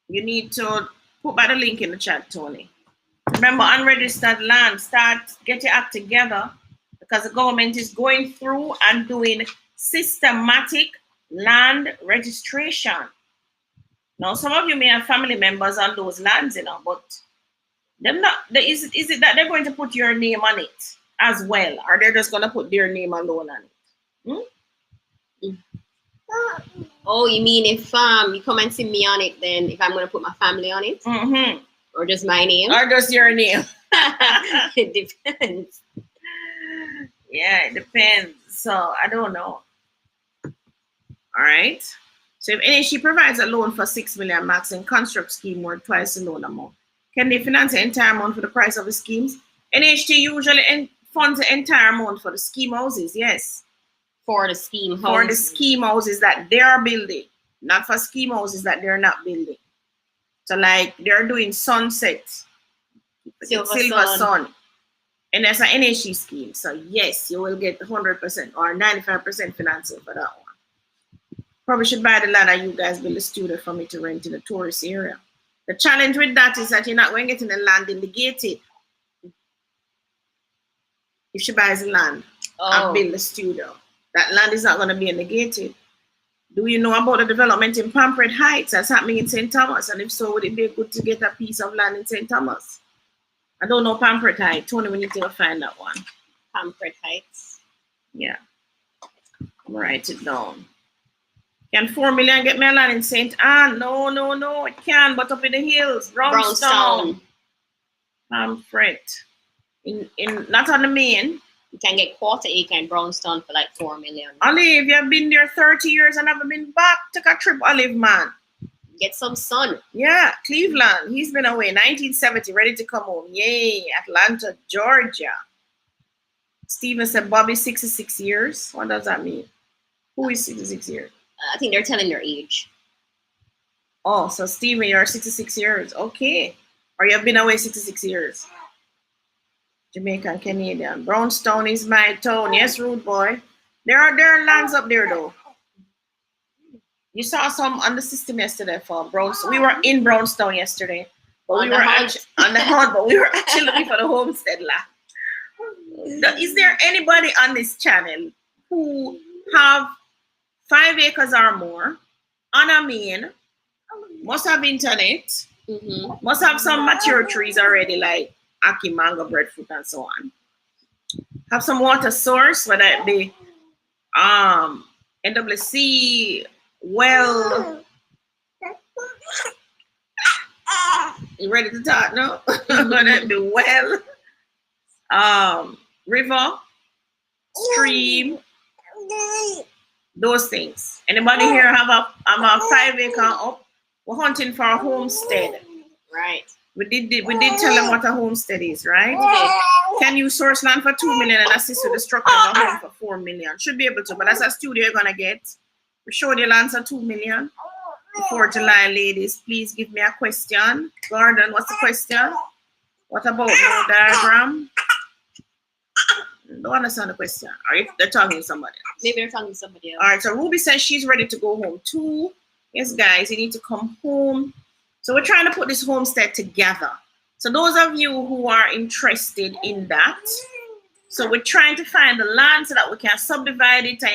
You need to put by the link in the chat, Tony. Remember, unregistered land, get your act together because the government is going through and doing systematic land registration. Now, some of you may have family members on those lands, but is it that they're going to put your name on it as well, or they're just going to put their name alone on it? Oh, you mean if you come and see me on it, then if I'm going to put my family on it? Mm-hmm. Or just my name? Or just your name? It depends. Yeah, it depends. So, I don't know. All right. So, if NHG provides a loan for $6 million max and construct scheme worth twice the loan amount, can they finance the entire amount for the price of the schemes? NHG usually funds the entire amount for the scheme houses, yes. For the scheme houses. For the scheme houses that they are building. not for scheme houses that they're not building. So like they're doing sunsets, silver sun. And that's an NHE scheme. So yes, you will get 100% or 95% financing for that one. Probably should buy the land and you guys build a studio for me to rent in the tourist area. The challenge with that is that you're not going to get in the land in the gated. If she buys the land and build a studio, that land is not going to be in the gated. Do you know about the development in Pampered Heights that's happening in St. Thomas? And if so, would it be good to get a piece of land in St. Thomas? I don't know Pampered Heights. Tony, we need to find that one. Pampered Heights. Yeah. Write it down. Can 4 million get me a land in St. Anne? No, it can, but up in the hills. Brownstone. Pampered. In not on the main. You can get quarter acre in Brownstone for like 4 million. Olive, you've been there 30 years and haven't been back. Take a trip, Olive, man. Get some sun. Yeah, Cleveland. He's been away. 1970, ready to come home. Yay, Atlanta, Georgia. Steven said Bobby's 66 years. What does that mean? Who is 66 years? I think they're telling their age. Oh, so Steven, you're 66 years. Okay. Or you've been away 66 years. Jamaican, Canadian. Brownstone is my town. Yes, rude boy. There are lands up there though. You saw some on the system yesterday for Brownstone. We were in Brownstone yesterday, but we were actually on the hunt, but we were actually looking for the homestead land. Is there anybody on this channel who have 5 acres or more on a main, must have internet, must have some mature trees already like Aki, mango, breadfruit, and so on. Have some water source, whether it be NWC, well. You ready to talk now? Whether it be well, river, stream, those things. Anybody here have a 5 acre up? We're hunting for a homestead. Right. We did tell them what a homestead is, right? Can you source land for 2 million and assist with the structure of a home for 4 million? Should be able to, but that's a studio you're gonna get. We showed you lands for 2 million. Before July, ladies, please give me a question. Gordon, what's the question? What about no diagram? Don't understand the question. Or if they're talking to somebody else. Maybe they're talking to somebody else. All right, so Ruby says she's ready to go home too. Yes, guys, you need to come home. So we're trying to put this homestead together. So those of you who are interested in that, so we're trying to find the land so that we can subdivide it and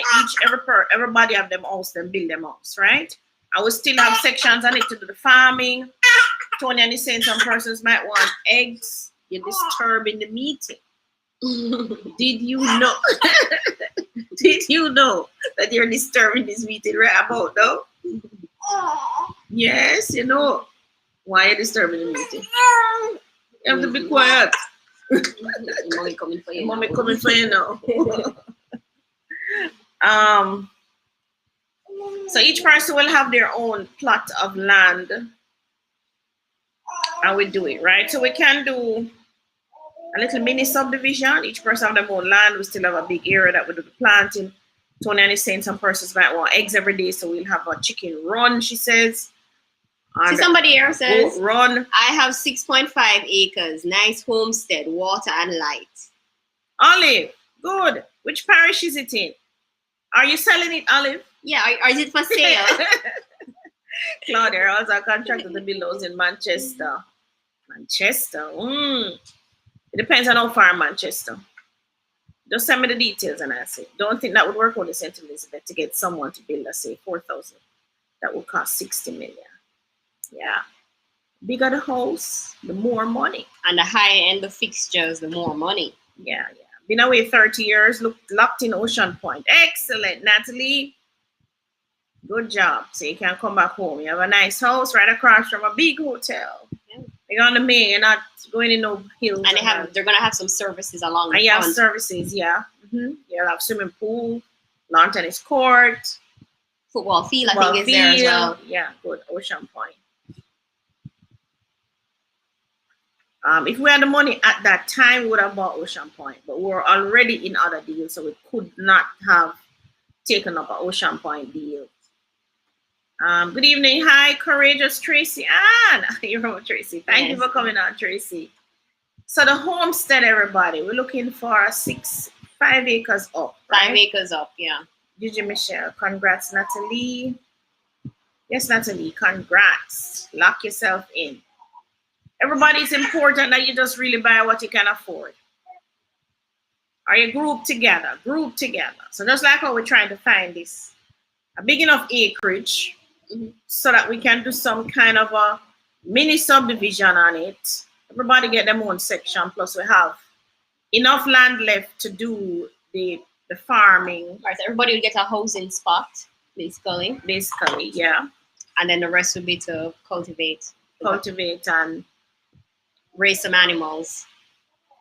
everybody have them house, then build them house, right? I will still have sections on it to do the farming. Toni-Ann is saying some persons might want eggs. You're disturbing the meeting. Did you know? Did you know that you're disturbing this meeting right about now? Yes, you know. Why are you disturbing the meeting? You have to be quiet. Mommy coming for you. Mommy coming for you now. So each person will have their own plot of land. And we do it, right? So we can do a little mini subdivision. Each person have their own land. We still have a big area that we do the planting. Toni-Ann is saying some persons might want eggs every day, so we'll have a chicken run, she says. See, somebody here says, run. I have 6.5 acres, nice homestead, water and light. Olive, good. Which parish is it in? Are you selling it, Olive? Yeah, or is it for sale? Claudia also contracted the build in Manchester. Manchester. It depends on how far Manchester. Just send me the details and I say, don't think that would work on the St. Elizabeth to get someone to build, let's say, 4,000. That would cost 60 million. Yeah. Bigger the house, the more money. And the higher end the fixtures, the more money. Yeah. Been away 30 years, locked in Ocean Point. Excellent, Natalie. Good job. So you can come back home. You have a nice house right across from a big hotel. Yeah. You're on the main, you're not going in no hills. And they're gonna have some services along the front. And you have services, yeah. You'll have swimming pool, lawn tennis court. Football field, I think is there as well. Yeah, good. Ocean Point. If we had the money at that time, we would have bought Ocean Point, but we were already in other deals, so we could not have taken up an Ocean Point deal. Good evening. Hi, courageous Tracy Ann. You're from Tracy. Thank you for coming on, Tracy. So the homestead, everybody, we're looking for 5 acres up. Right? 5 acres up, yeah. Gigi Michelle, congrats, Natalie. Yes, Natalie, congrats. Lock yourself in. Everybody, it's important that you just really buy what you can afford. Are you grouped together? Group together. So just like how we're trying to find this, a big enough acreage, so that we can do some kind of a mini subdivision on it. Everybody get their own section, plus we have enough land left to do the farming. Right, so everybody will get a housing spot, basically. Basically, yeah. And then the rest will be to cultivate And raise some animals.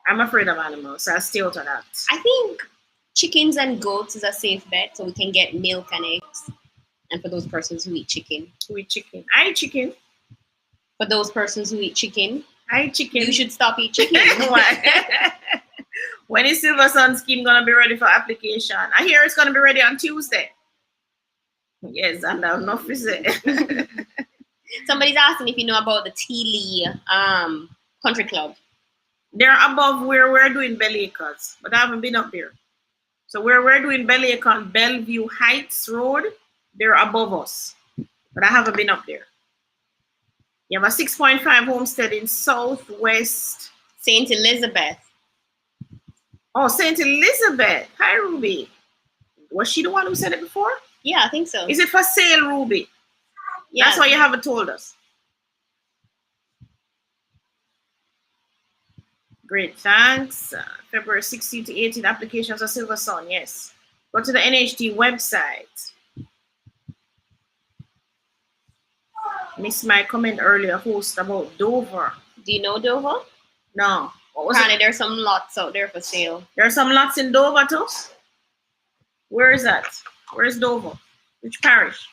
I'm afraid of animals, so I'll stay out of that. I think chickens and goats is a safe bet, so we can get milk and eggs. And for those persons who eat chicken. I eat chicken. For those persons who eat chicken. I eat chicken. You should stop eating chicken. Why? When is Silver Sun scheme gonna be ready for application? I hear it's gonna be ready on Tuesday. Yes, and I have enough to say. Somebody's asking if you know about the Tealy Country Club. They're above where we're doing Acres, but I haven't been up there. So where we're doing Acres on Bellevue Heights Road, they're above us, but I haven't been up there. You have a 6.5 homestead in Southwest St. Elizabeth. Oh, St. Elizabeth. Hi, Ruby. Was she the one who said it before? Yeah, I think so. Is it for sale, Ruby? Yeah. That's why you haven't told us. Great, thanks. February 16 to 18 applications for Silver Sun, yes. Go to the NHT website. Missed my comment earlier, host about Dover. Do you know Dover? No. Apparently there's some lots out there for sale. There are some lots in Dover too? Where is that? Where's Dover? Which parish?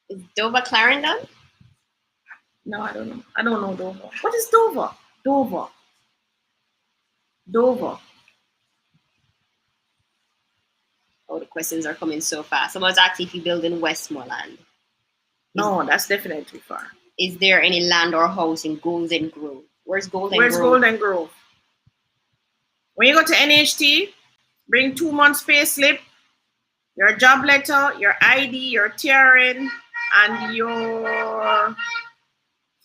Is Dover Clarendon? No, I don't know. I don't know Dover. What is Dover? Dover. Oh, the questions are coming so fast. Someone's asking if you build in Westmoreland. No, that's definitely far. Is there any land or house in Golden Grove? Where's Golden Grove? Golden Grove? When you go to NHT, bring 2 months pay slip, your job letter, your ID, your TRN, and your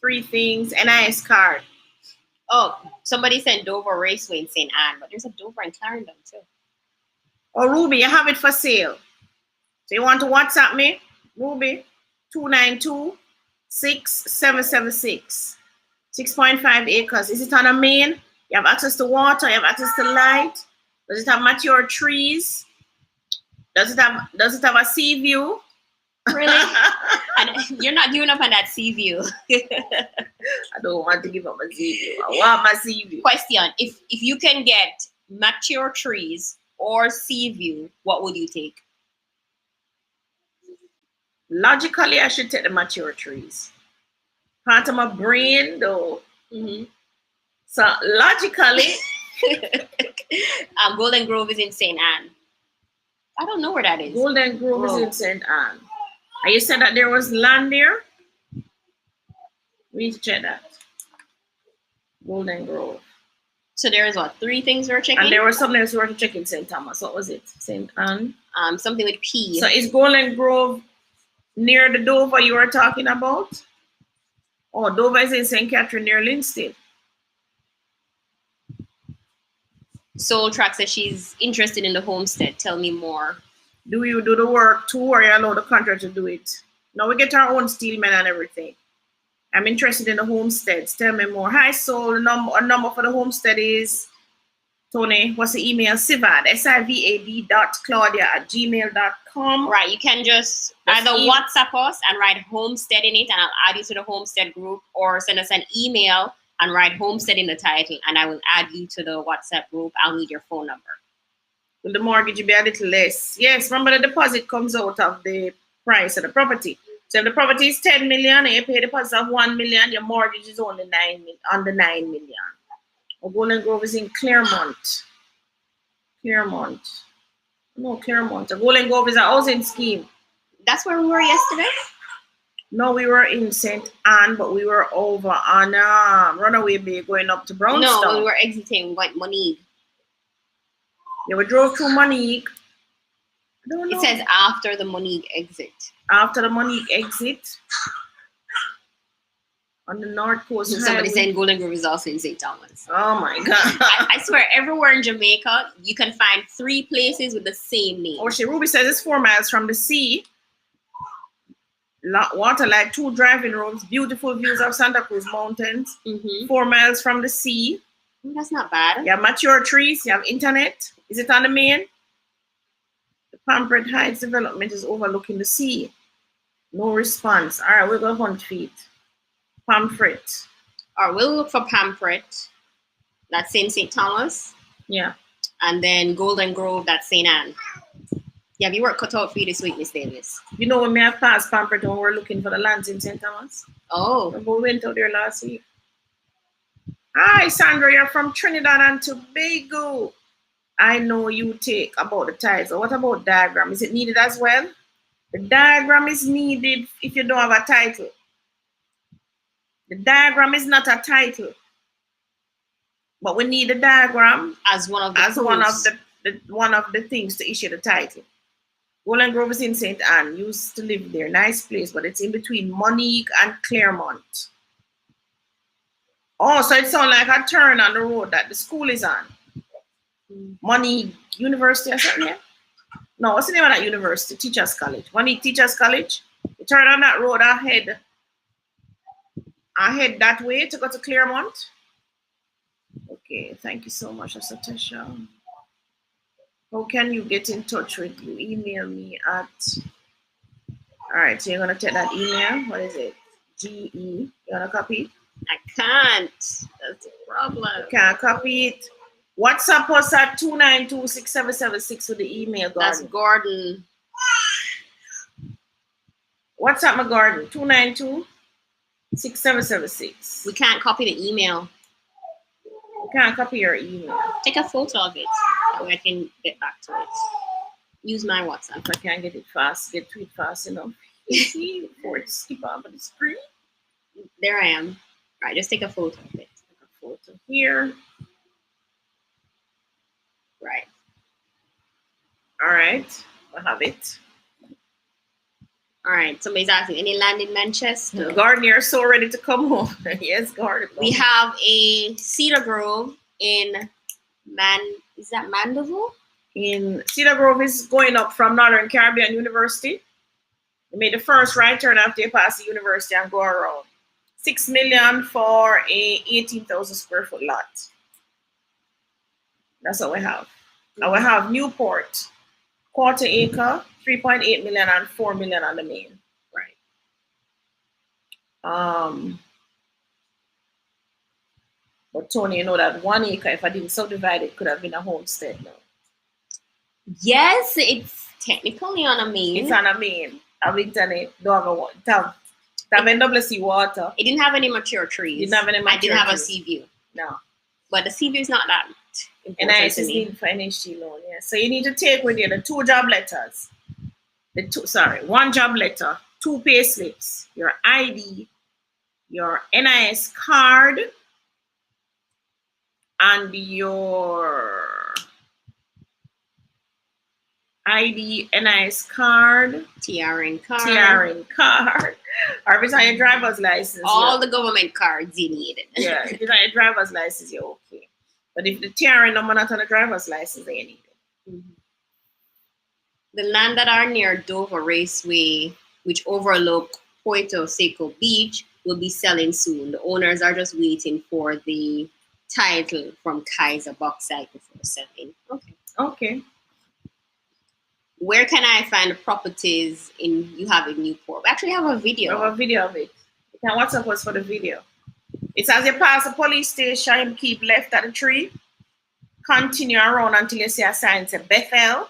3 things, NIS card. Oh, somebody sent Dover Raceway in St. Anne, but there's a Dover in Clarendon too. Oh, Ruby, you have it for sale. So you want to WhatsApp me? Ruby, 292-6776. 6.5 acres. Is it on a main? You have access to water, you have access to light. Does it have mature trees? Does it have a sea view? Really? And you're not giving up on that sea view. I don't want to give up my sea view. I want my sea view. Question: If you can get mature trees or sea view, what would you take? Logically, I should take the mature trees. Part of my brain, though. So logically, Golden Grove is in St. Anne. I don't know where that is. Golden Grove is in St. Anne. And you said that there was land there? We need to check that. Golden Grove. So there is what, 3 things we're checking? And there was something else we were to check in St. Thomas. What was it? St. Anne? Something with P. So is Golden Grove near the Dover you were talking about? Oh, Dover is in St. Catherine near Linstead. Soul Track says she's interested in the homestead. Tell me more. Do you do the work too, or you allow the contractor to do it? No, we get our own steel men and everything. I'm interested in the homesteads. Tell me more. Hi, Soul. The number for the homestead is, Tony, what's the email? Sivad, sivad.claudia@gmail.com. Right, you can just either WhatsApp us and write homestead in it, and I'll add you to the homestead group, or send us an email and write homestead in the title, and I will add you to the WhatsApp group. I'll need your phone number. Will the mortgage be a little less? Yes, remember the deposit comes out of the price of the property. So if the property is 10 million and you pay a deposit of 1 million, your mortgage is only 9 million. Golden Grove is in Claremont. No, Claremont. Golden Grove is a housing scheme. That's where we were yesterday? No, we were in St. Anne, but we were over on Runaway Bay going up to Brownstown. No, when we were exiting, we went Monique. Yeah, we drove through Monique. I don't know. It says after the Monique exit. After the Monique exit. On the North Coast So somebody saying Golden Grove is also in St. Thomas. Oh my God. I swear, everywhere in Jamaica, you can find 3 places with the same name. Oh, Ruby says it's 4 miles from the sea. Water like 2 driving roads, beautiful views of Santa Cruz Mountains. 4 miles from the sea. That's not bad. You have mature trees, you have internet. Is it on the main? The Pampered Heights development is overlooking the sea. No response. All right, we'll go hunt feet. Pamphret. All right, we'll look for Pamphret. That's in St. Thomas. Yeah. And then Golden Grove, that's St. Anne. Yeah, you work cut out for you this week, Miss Davis. You know, when we have passed Pamphret when we're looking for the lands in St. Thomas. Oh. We went out there last week. Hi, Sandra, you're from Trinidad and Tobago. I know you take about the title. What about diagram? Is it needed as well? The diagram is needed if you don't have a title. The diagram is not a title, but we need a diagram as one of the things to issue the title. Golden Grove is in St. Anne. Used to live there. Nice place, but it's in between Monique and Claremont. Oh, so it sounds like a turn on the road that the school is on. Monique University or something. Yeah? No, what's the name of that university? Teachers College. Monique Teachers College. You turn on that road ahead that way to go to Claremont. Okay, thank you so much, Satasha. How can you get in touch with you? Email me at. All right, so you're gonna take that email. What is it? GE. You wanna copy it? I can't. That's the problem. You can't copy it. WhatsApp us at 292-6776 with the email, Gordon. That's Gordon. WhatsApp my Gordon. 292-6776. We can't copy the email. You can't copy your email. Take a photo of it. That way I can get back to it. Use my WhatsApp. If I can't get it fast, get to it fast enough. Before it skip off of the screen. There I am. All right, just take a photo of it. Take a photo here. Right. All right. I have it. All right. Somebody's asking, any land in Manchester? Gordon, you're so ready to come home. Yes, Gordon. We have a Cedar Grove in is that Mandeville? In Cedar Grove is going up from Northern Caribbean University. They made the first right turn after you pass the university and go around. 6 million for a 18,000 square foot lot. That's what we have. And we have Newport, 1/4 acre, 3.8 million and 4 million on the main. Right. But Tony, you know that 1 acre, if I didn't subdivide it, could have been a homestead now. Yes, it's technically on a main. It's on a main. I've internet, don't have NWC water. It didn't have any mature trees. Didn't have any mature I didn't have trees. a sea view. No. But the sea view is not that important. And NIS is needed for NHG loan, yeah. So you need to take with you the 2 job letters. 1 job letter, 2 pay slips, your ID, your NIS card, and your ID, NIS card, TRN card, or if it's on your driver's license. All the government cards you need. Yeah, if it's on your driver's license, you're okay. But if the TRN number not on the driver's license, then you need it. Mm-hmm. The land that are near Dover Raceway, which overlook Puerto Seco Beach, will be selling soon. The owners are just waiting for the title from Kaiser Bauxite before selling. Okay. Where can I find the properties you have in Newport? We actually have a video. I have a video of it. You can WhatsApp us for the video. It's as you pass the police station, keep left at the tree, continue around until you see a sign say Bethel,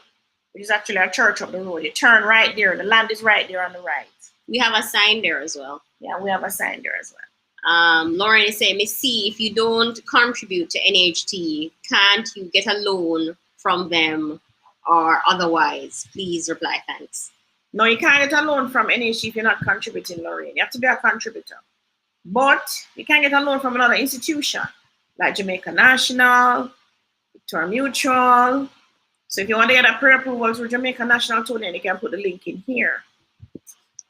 which is actually a church up the road. You turn right there. The land is right there on the right. We have a sign there as well. Yeah, we have a sign there as well. Lauren is saying, Miss C, if you don't contribute to NHT, can't you get a loan from them or otherwise? Please reply, thanks. No, you can't get a loan from NHG if you're not contributing, Lorraine. You have to be a contributor. But you can get a loan from another institution, like Jamaica National, Victoria Mutual. So if you want to get a pre-approval through Jamaica National, Tony, you can put the link in here.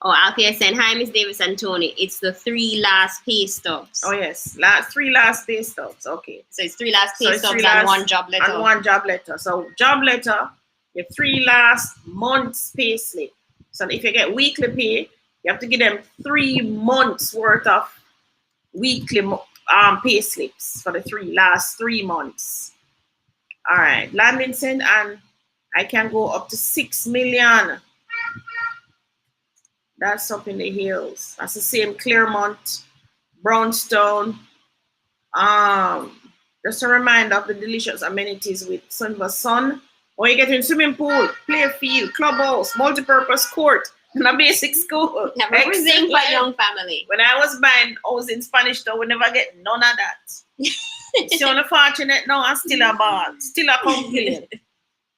Oh, Althea saying, hi, Miss Davis and Tony. It's the 3 last pay stubs. Oh, yes. 3 last pay stubs. Okay. So it's 3 last pay stubs and 1 job letter. And 1 job letter. So job letter, your 3 last months pay slip. So if you get weekly pay, you have to give them 3 months worth of weekly pay slips for the last 3 months. All right. Land Vincent, and I can go up to 6 million. That's up in the hills. That's the same Claremont, Brownstone. Just a reminder of the delicious amenities with Silver Sun. Or you get in swimming pool, play field, clubhouse, multi-purpose court, and a basic school. Yeah, representing for young family. When I was buying house in Spanish Town, we never get none of that. So unfortunate now, I'm still a ball, still a complaint.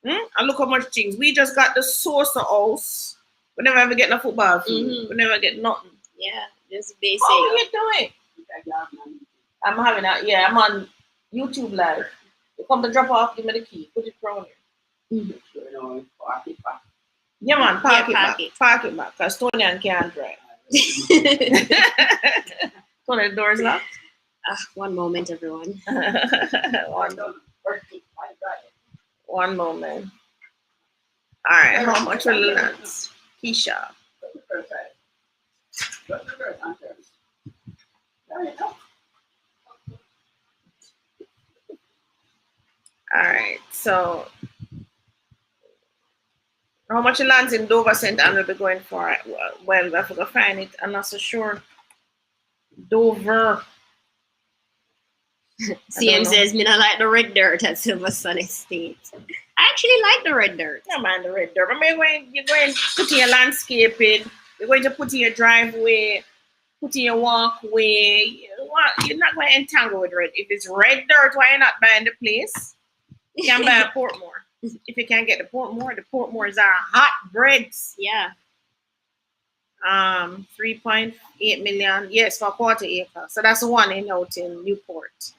And look how much things. We just got the source of house. We never ever get no football field. We never get nothing. Yeah, just basic. What are you doing? I'm having that. Yeah, I'm on YouTube Live. You come to drop off, give me the key. Put it around here. Yeah, man, park it back. Park it back. Because Toni-Ann can't drive. Tony, the door's locked. One moment, everyone. One moment. All right, how much will the lands? Keisha. All right, so how much lands in Dover St. Anne will be going for? Well, I have to find it. I'm not so sure. Dover. CM says, me not like the red dirt at Silver Sun Estate. I actually like the red dirt. Yeah, man, the red dirt. But you're going to put in your landscaping. You're going to put in your driveway, put in your walkway. You're not going to entangle with red. If it's red dirt, why are you not buying the place? You can buy a Portmore. If you can't get the Portmores are hot breads. Yeah. 3.8 million. Yes, for a quarter acre. So that's one out in Newport.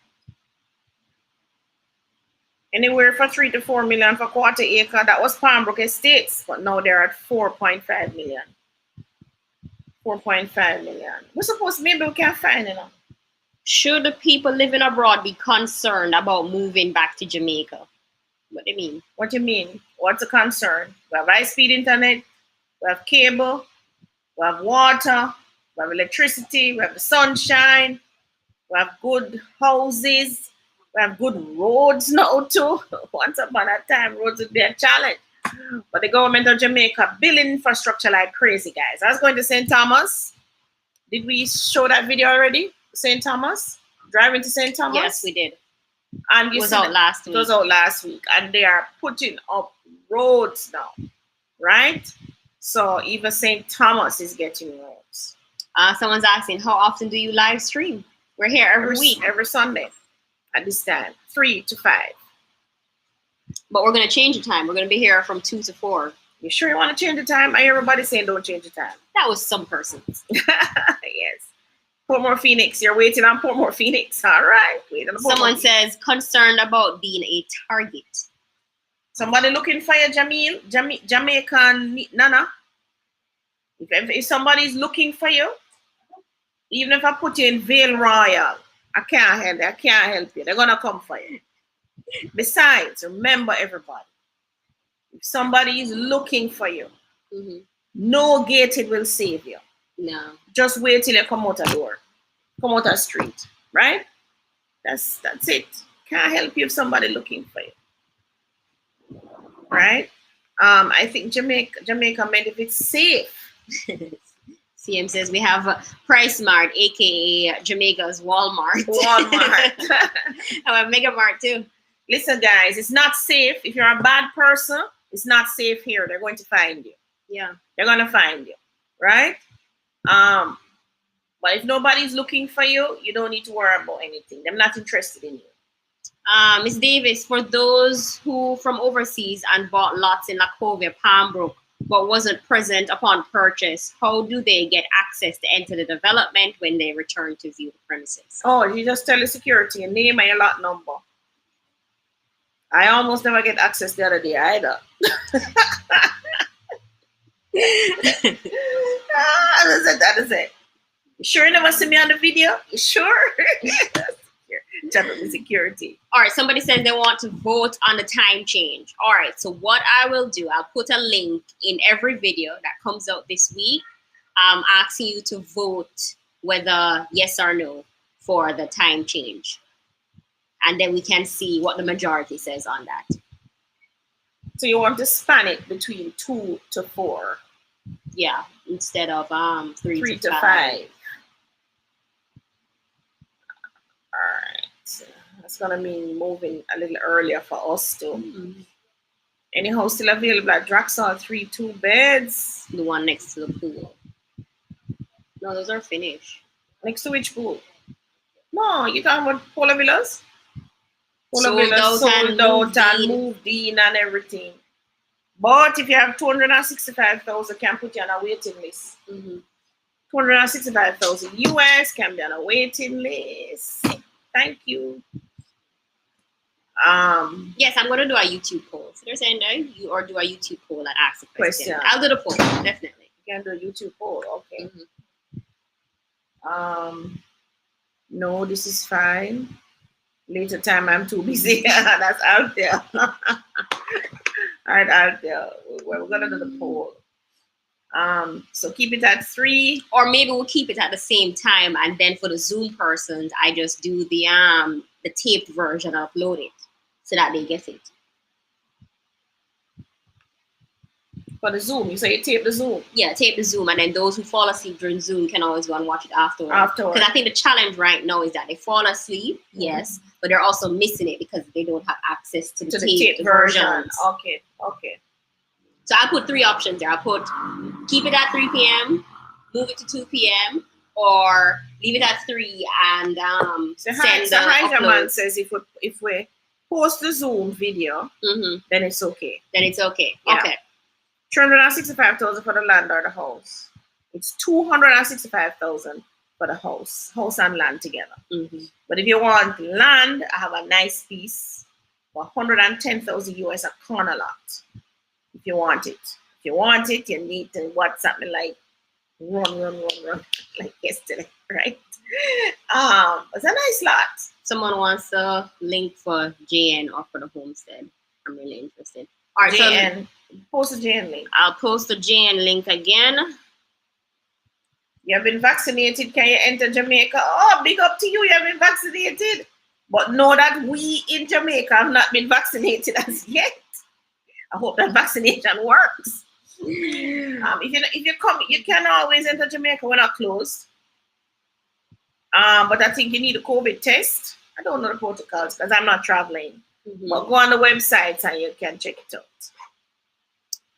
Anywhere for 3 to 4 million for quarter acre. That was Palmbrook Estates, but now they're at 4.5 million. 4.5 million. We're supposed maybe we can find it. Should the people living abroad be concerned about moving back to Jamaica? What do you mean? What do you mean? What's the concern? We have high-speed internet. We have cable. We have water. We have electricity. We have the sunshine. We have good houses. We have good roads now too. Once upon a time, roads would be a challenge. But the government of Jamaica building infrastructure like crazy, guys. I was going to St. Thomas. Did we show that video already? St. Thomas? Driving to St. Thomas? Yes, we did. And it was out last week. It was out last week. And they are putting up roads now. Right? So even St. Thomas is getting roads. Someone's asking, how often do you live stream? We're here every week. Every Sunday at this time, 3 to 5. But we're going to change the time. We're going to be here from 2 to 4. You sure you want to change the time? I hear everybody saying don't change the time. That was some persons. Yes. Portmore Phoenix. You're waiting on Portmore Phoenix. All right. Someone says, concerned about being a target. Somebody looking for you, Jamaican Nana. If somebody's looking for you, even if I put you in Vale Royal, I can't help you. They're going to come for you. Besides, remember everybody, if somebody is looking for you, no gated will save you. No. Just wait till you come out a door. Come out a street. Right? That's it. Can't help you if somebody looking for you. Right? I think Jamaica meant if it's safe. CM says we have Price Mart, aka Jamaica's Walmart. Walmart. I have Mega Mart too. Listen, guys, it's not safe. If you're a bad person, it's not safe here. They're going to find you. Yeah. They're going to find you. Right? But if nobody's looking for you, you don't need to worry about anything. They're not interested in you. Miss Davis, for those who from overseas and bought lots in Lacovia, Palmbrook, but wasn't present upon purchase, how do they get access to enter the development when they return to view the premises? Oh, you just tell the security your name and your lot number. I almost never get access the other day either. That is it. You sure you never see me on the video? You sure? Chat with the security. All right, somebody says they want to vote on the time change. All right, so what I will do, I'll put a link in every video that comes out this week, asking you to vote whether yes or no for the time change. And then we can see what the majority says on that. So you want to span it between 2 to 4? Yeah, instead of 3 to 5. All right. So that's going to mean moving a little earlier for us too. Mm-hmm. Any house still available at Draxall 3 2-beds? The one next to the pool. No, those are finished. Next to which pool? No, you're talking about Polar Villas? Polar Sold Villas sold out and moved in and everything. But if you have 265,000, can put you on a waiting list. Mm-hmm. 265,000 US can be on a waiting list. Thank you. Yes, I'm going to do a YouTube poll. So they're saying that you or do a YouTube poll and ask the question. Question. I'll do the poll, definitely. You can do a YouTube poll. Okay. Mm-hmm. No, this is fine. Later time, I'm too busy. That's out there. All right, out there. We're gonna do the poll. So keep it at 3. Or maybe we'll keep it at the same time, and then for the Zoom persons, I just do the taped version, upload it so that they get it. For the Zoom, you say you tape the Zoom? Yeah, tape the Zoom, and then those who fall asleep during Zoom can always go and watch it afterwards. Because I think the challenge right now is that they fall asleep, yes, but they're also missing it because they don't have access to the taped versions. Okay. So I put 3 options there. I put keep it at 3 p.m., move it to 2 p.m., or leave it at 3 and send the upload. Says if we post the Zoom video, then it's okay. Then it's okay. Yeah. Okay. 365,000 for the land or the house. It's 265,000 for the house and land together. But if you want land, I have a nice piece for 110,000 US, a corner lot. If you want it. If you want it, you need to WhatsApp me like run like yesterday, right? It's a nice lot. Someone wants a link for JN or for the homestead. I'm really interested. All right, JN. Post the JN link. I'll post the JN link again. You have been vaccinated. Can you enter Jamaica? Oh, big up to you. You have been vaccinated. But know that we in Jamaica have not been vaccinated as yet. I hope that vaccination works. If you come, you can always enter Jamaica. We're not closed. But I think you need a COVID test. I don't know the protocols because I'm not traveling. But go on the website and you can check it out.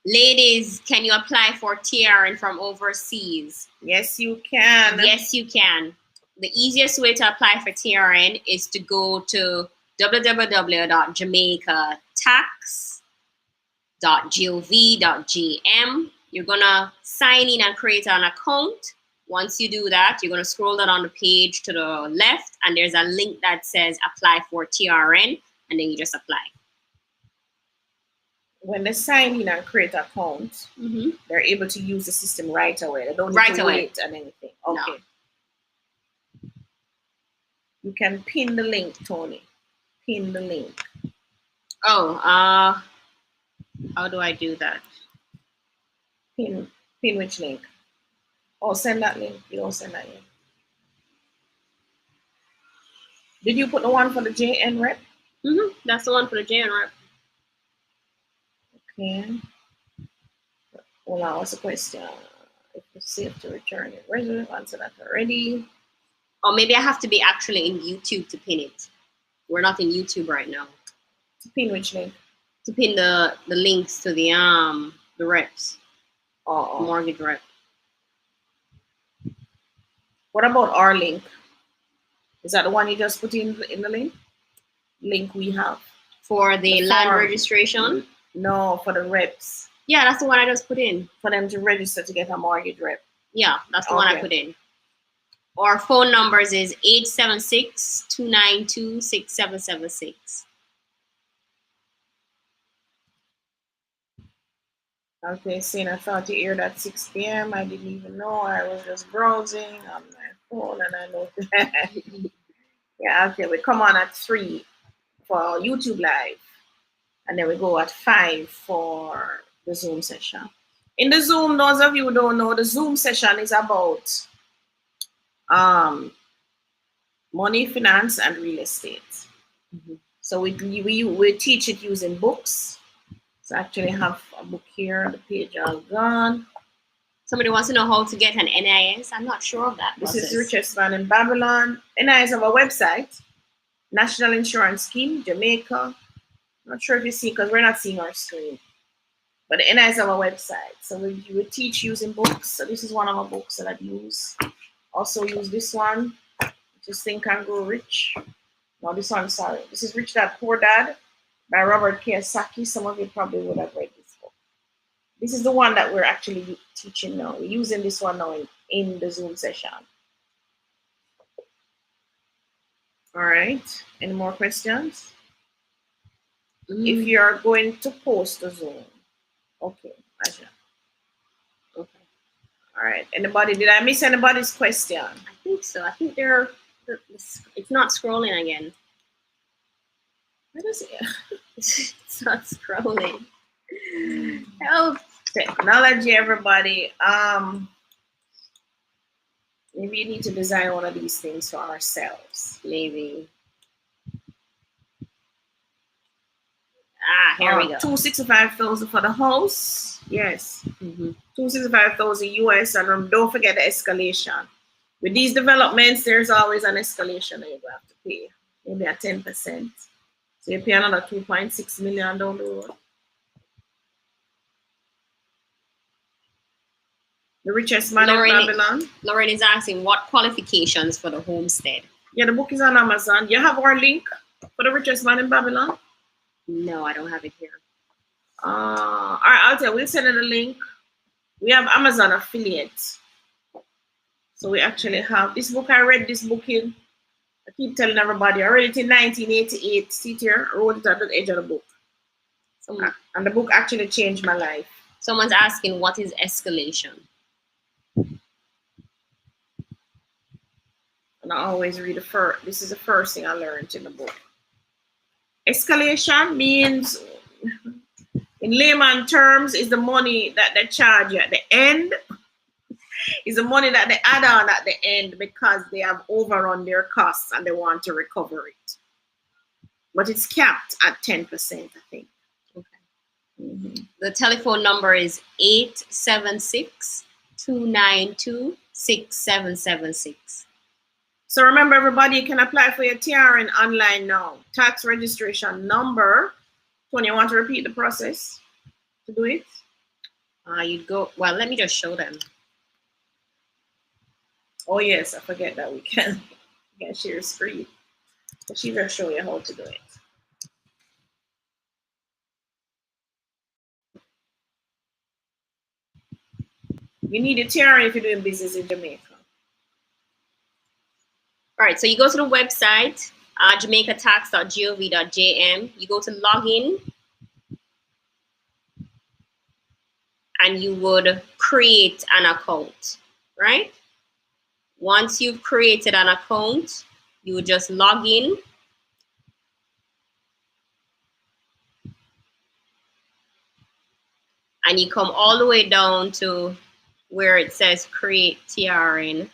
Ladies, can you apply for TRN from overseas? Yes, you can. Yes, you can. The easiest way to apply for TRN is to go to www.jamaicatax.gov.gm. You're going to sign in and create an account. Once you do that, you're going to scroll down on the page to the left, and there's a link that says apply for TRN, and then you just apply. When they sign in and create an account, they're able to use the system right away. They don't need to wait and anything. Okay. No. You can pin the link, Tony. Pin the link. Oh, how do I do that? Pin which link? Oh, send that link. You don't send that link. Did you put the one for the JN rep? That's the one for the JN rep. Okay. Hold on, what's the question? If it's safe to return it. Resident, answer that already. Or maybe I have to be actually in YouTube to pin it. We're not in YouTube right now. To pin which link? To pin the links to the reps. Mortgage rep. What about our link? Is that the one you just put in the link? Link we have. For the land registration? No, for the reps. Yeah, that's the one I just put in. For them to register to get a mortgage rep. Yeah, that's the one I put in. Our phone numbers is 876-292-6776. Okay, seeing I thought you aired at 6 p.m. I didn't even know. I was just browsing on my phone and I noticed that. Yeah, okay, we come on at 3 for YouTube Live. And then we go at 5 for the Zoom session. In the Zoom, those of you who don't know, the Zoom session is about money, finance, and real estate. So we teach it using books. So I actually have a book here, the page all gone. Somebody wants to know how to get an NIS. I'm not sure of that. This is the richest man in Babylon. NIS have a website, National Insurance Scheme, Jamaica. Not sure if you see, because we're not seeing our screen. But the NIS have a website. So we teach using books. So this is one of our books that I use. Also use this one, which is Think and Grow Rich. No, this one, sorry. This is Rich Dad Poor Dad by Robert Kiyosaki. Some of you probably would have read this book. This is the one that we're actually teaching now. We're using this one now in the Zoom session. All right. Any more questions? If you are going to post a Zoom. Okay, Asha. Okay. All right. Anybody? Did I miss anybody's question? I think so. I think it's not scrolling again. What is it? It's not scrolling. Help. Technology, everybody. Maybe you need to design one of these things for ourselves. Maybe. Here we go. $265,000 for the house. Yes. $265,000 US, and don't forget the escalation. With these developments, there's always an escalation that you have to pay. Maybe at 10%. So you pay another 2.6 million down the road. The richest man in Babylon. Lauren is asking what qualifications for the homestead. Yeah, the book is on Amazon. You have our link for the richest man in Babylon? No, I don't have it here. All right, I'll tell you. We'll send you the link. We have Amazon affiliates. So we actually have this book. I read this book in, I keep telling everybody, I read it in 1988. See here, I wrote it at the edge of the book. And the book actually changed my life. Someone's asking, what is escalation? And I always read this is the first thing I learned in the book. Escalation means, in layman terms, is the money that they charge you at the end. Is the money that they add on at the end because they have overrun their costs and they want to recover it. But it's capped at 10%, I think. Okay. The telephone number is 876-292-6776. So remember, everybody, you can apply for your TRN online now. Tax registration number. Tony, you want to repeat the process to do it? You'd go, well, let me just show them. Oh, yes, I forget that we can share a screen. So she will show you how to do it. You need a TRN if you're doing business in Jamaica. All right, so you go to the website, jamaicatax.gov.jm. You go to login, and you would create an account, right? Once you've created an account, you would just log in. And you come all the way down to where it says create TRN.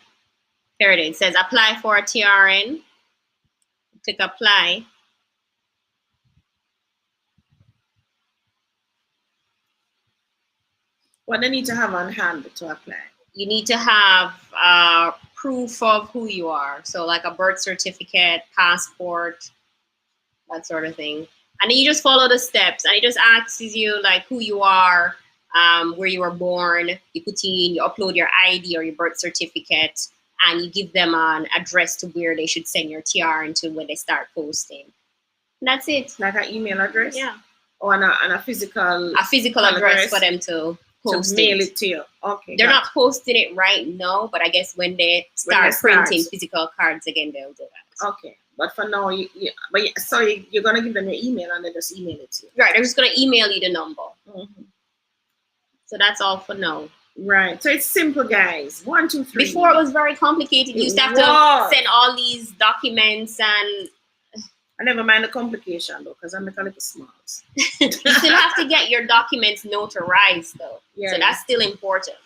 There it is. It says apply for a TRN. Click apply. What they need to have on hand to apply? You need to have proof of who you are. So like a birth certificate, passport, that sort of thing. And then you just follow the steps, and it just asks you like who you are, where you were born. You put in, you upload your ID or your birth certificate, and you give them an address to where they should send your TRN to when they start posting. And that's it. Like an email address? Yeah. or on a physical address for them to post mail it to you. Okay. They're not posting it right now, but I guess when they start printing physical cards again, they'll do that. Okay. But for now, you're gonna give them your email and they just email it to you. Right, they're just gonna email you the number. Mm-hmm. So that's all for now. Right. So it's simple, guys. 1, 2, 3. Before it was very complicated. You used to have to send all these documents and I never mind the complication though, because I'm a little small. You still have to get your documents notarized though. Yeah, so that's still important.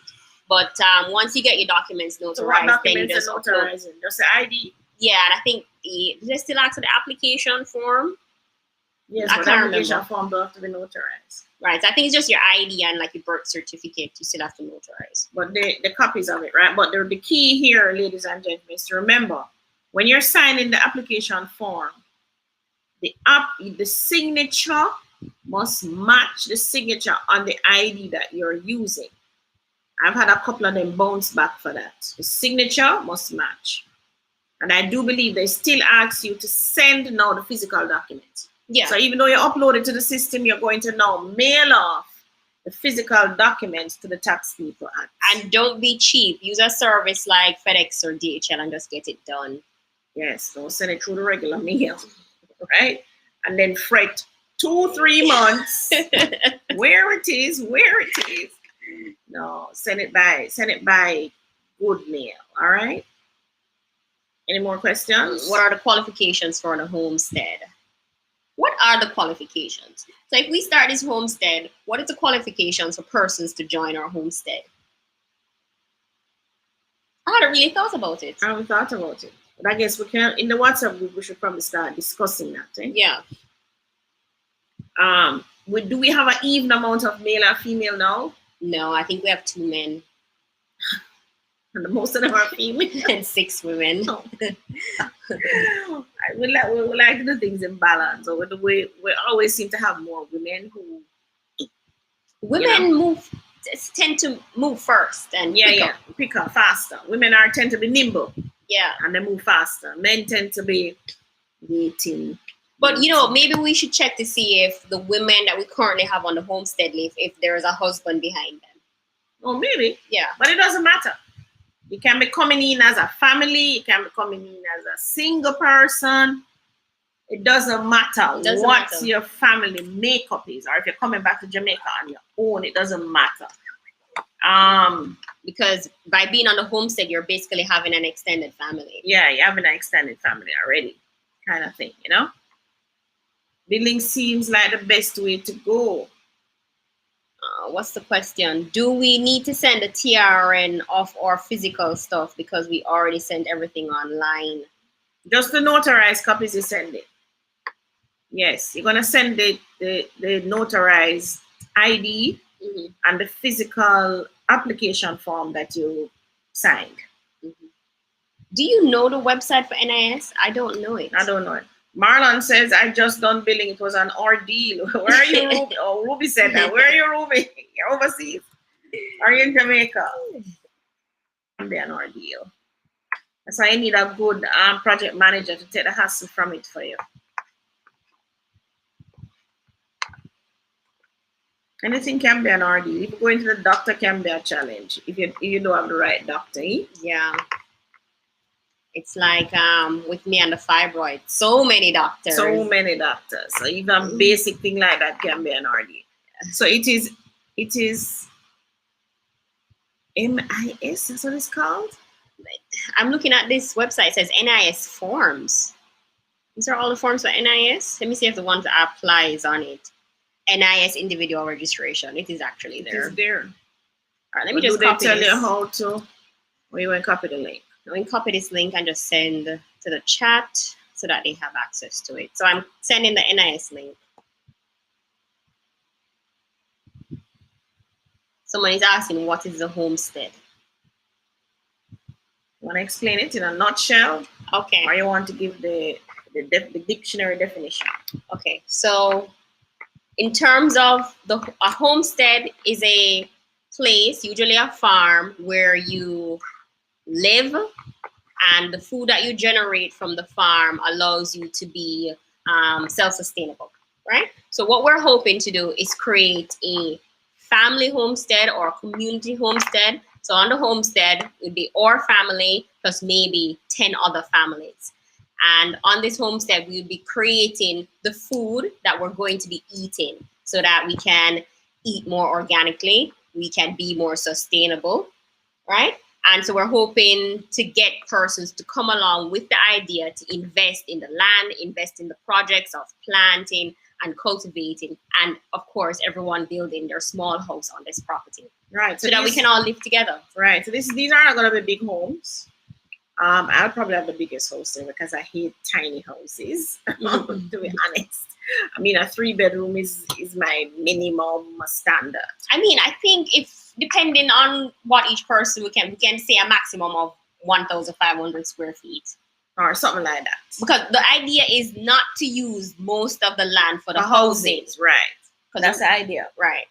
But once you get your documents notarized, then you just notarizing. Just the ID. Yeah, and I think they still ask for the application form. Yes, but the application form don't have to be notarized. Right, so I think it's just your ID and like your birth certificate you still have to notarize. But the copies of it, right? But the key here, ladies and gentlemen, is to remember when you're signing the application form, the signature must match the signature on the ID that you're using. I've had a couple of them bounce back for that. The signature must match. And I do believe they still ask you to send now the physical document. Yeah. So even though you upload it to the system, you're going to now mail off the physical documents to the tax people. And don't be cheap. Use a service like FedEx or DHL and just get it done. Yes, don't send it through the regular mail. Right? And then fret 2-3 months where it is. No, send it by good mail. All right. Any more questions? What are the qualifications for the homestead? What are the qualifications? So if we start this homestead, what is the qualifications for persons to join our homestead? I hadn't really thought about it. I haven't thought about it. But I guess we can, in the WhatsApp group, we should probably start discussing that. Eh? Yeah. Do we have an even amount of male and female now? No, I think we have 2 men. And most of them are female. And 6 women. Oh. we like to do things in balance. Or we always seem to have more women who... Women tend to move first and pick up faster. Women tend to be nimble. Yeah. And they move faster. Men tend to be waiting. But, maybe we should check to see if the women that we currently have on the homestead leave, if there is a husband behind them. Oh, maybe. Yeah. But it doesn't matter. You can be coming in as a family. You can be coming in as a single person. It doesn't matter what your family makeup is. Or if you're coming back to Jamaica on your own, it doesn't matter. Because by being on the homestead, you're basically having an extended family. Yeah, you're having an extended family already, kind of thing, Billing seems like the best way to go. What's the question? Do we need to send a TRN of our physical stuff because we already sent everything online? Just the notarized copies you send it. Yes, you're going to send the notarized ID and the physical application form that you signed. Mm-hmm. Do you know the website for NIS? I don't know it. I don't know it. Marlon says, I just done billing. It was an ordeal. Where are you, Ruby? Oh, Ruby said that. Where are you, Ruby? You're overseas. Are you in Jamaica? It'll be an ordeal. That's why I need a good project manager to take the hassle from it for you. Anything can be an ordeal. If you go into the doctor, can be a challenge. If you don't have the right doctor. Eh? Yeah. It's like with me and the fibroid. So many doctors. So many doctors. So even a basic thing like that can be an ordeal. So it is MIS, that's what it's called? I'm looking at this website. It says NIS forms. These are all the forms for NIS. Let me see if the one that applies on it. NIS individual registration. It is actually there. It's there. All right, let me just copy tell this. you how to, or you want to copy the link? I'm going to copy this link and just send to the chat so that they have access to it. So I'm sending the NIS link. Someone is asking, what is the homestead? You want to explain it in a nutshell? Okay. Or you want to give the dictionary definition? Okay. So in terms of a homestead is a place, usually a farm, where you live, and the food that you generate from the farm allows you to be self-sustainable. right? So what we're hoping to do is create a family homestead or a community homestead. So on the homestead, it would be our family plus maybe 10 other families. And on this homestead, we would be creating the food that we're going to be eating so that we can eat more organically, we can be more sustainable, right? And so we're hoping to get persons to come along with the idea to invest in the land, invest in the projects of planting and cultivating, and of course, everyone building their small house on this property. Right. So that we can all live together. Right. So these are not going to be big homes. I'll probably have the biggest house there because I hate tiny houses, to be honest. I mean, a 3-bedroom is my minimum standard. I mean, I think if depending on what each person, we can say a maximum of 1,500 square feet. Or something like that. Because the idea is not to use most of the land for the housing. Right. That's the idea. Right.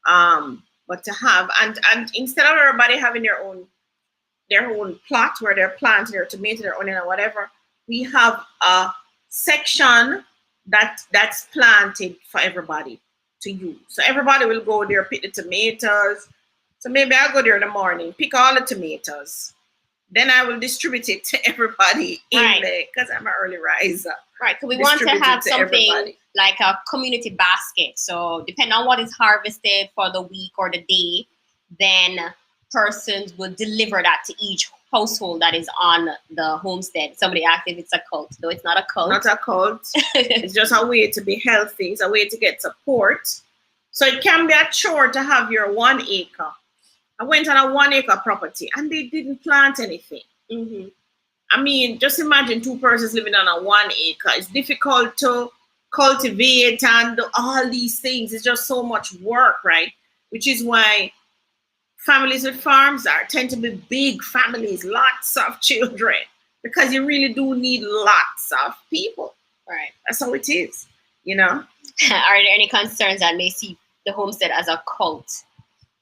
But to have, and instead of everybody having their own plot where they're planting their tomato, their onion, or whatever, we have a section that's planted for everybody to use. So everybody will go there, pick the tomatoes. So maybe I'll go there in the morning, pick all the tomatoes. Then I will distribute it to everybody in there because I'm an early riser. Right, because we want to have something like a community basket. So depending on what is harvested for the week or the day, then persons will deliver that to each household that is on the homestead. Somebody asked if it's a cult. No, it's not a cult. Not a cult. It's just a way to be healthy. It's a way to get support. So it can be a chore to have your 1 acre. I went on a 1 acre property and they didn't plant anything. Mm-hmm. I mean, just imagine 2 persons living on a 1 acre. It's difficult to cultivate and do all these things. It's just so much work, right? Which is why families with farms tend to be big families, lots of children, because you really do need lots of people. Right. That's how it is, you know? Are there any concerns that may see the homestead as a cult?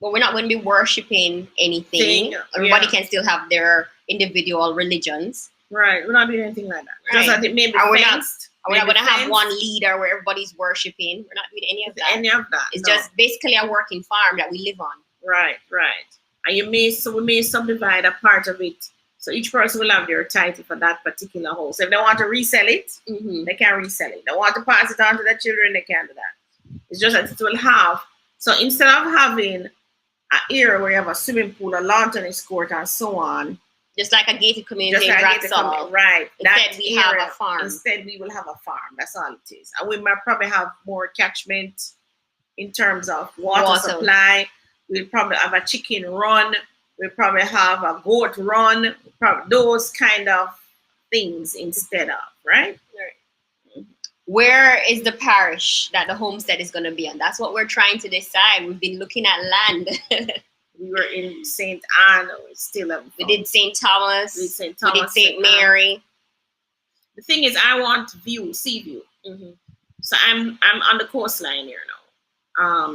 Well, we're not going to be worshiping anything. Everybody can still have their individual religions. Right. We're not doing anything like that. Right. Just that it may be fenced. We're not going to have one leader where everybody's worshiping. We're not doing any of that. It's just basically a working farm that we live on. Right. And we may subdivide a part of it. So each person will have their title for that particular house. If they want to resell it, they can resell it. They want to pass it on to their children, they can do that. It's just that it will have. So instead of having an area where you have a swimming pool, a lawn tennis court, and so on. Just like a gated community in Draxall. Right. Instead, we have a farm. Instead, we will have a farm. That's all it is. And we might probably have more catchment in terms of water supply. We'll probably have a chicken run. We'll probably have a goat run. Those kind of things instead of, right? Where is the parish that the homestead is going to be on? That's what we're trying to decide. We've been looking at land. We were in St. Anne. We did St. Thomas. We did St. Mary. The thing is, I want sea view. So I'm on the coastline here now.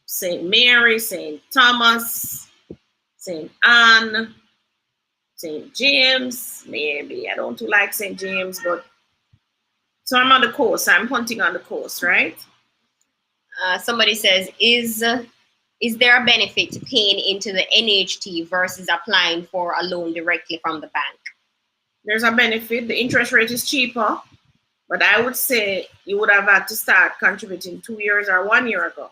St. Mary, St. Thomas, St. Anne, St. James, maybe. I don't too like St. James, but so I'm on the coast. I'm hunting on the coast, right? Somebody says, is there a benefit to paying into the NHT versus applying for a loan directly from the bank? There's a benefit. The interest rate is cheaper, but I would say you would have had to start contributing 2 years or 1 year ago.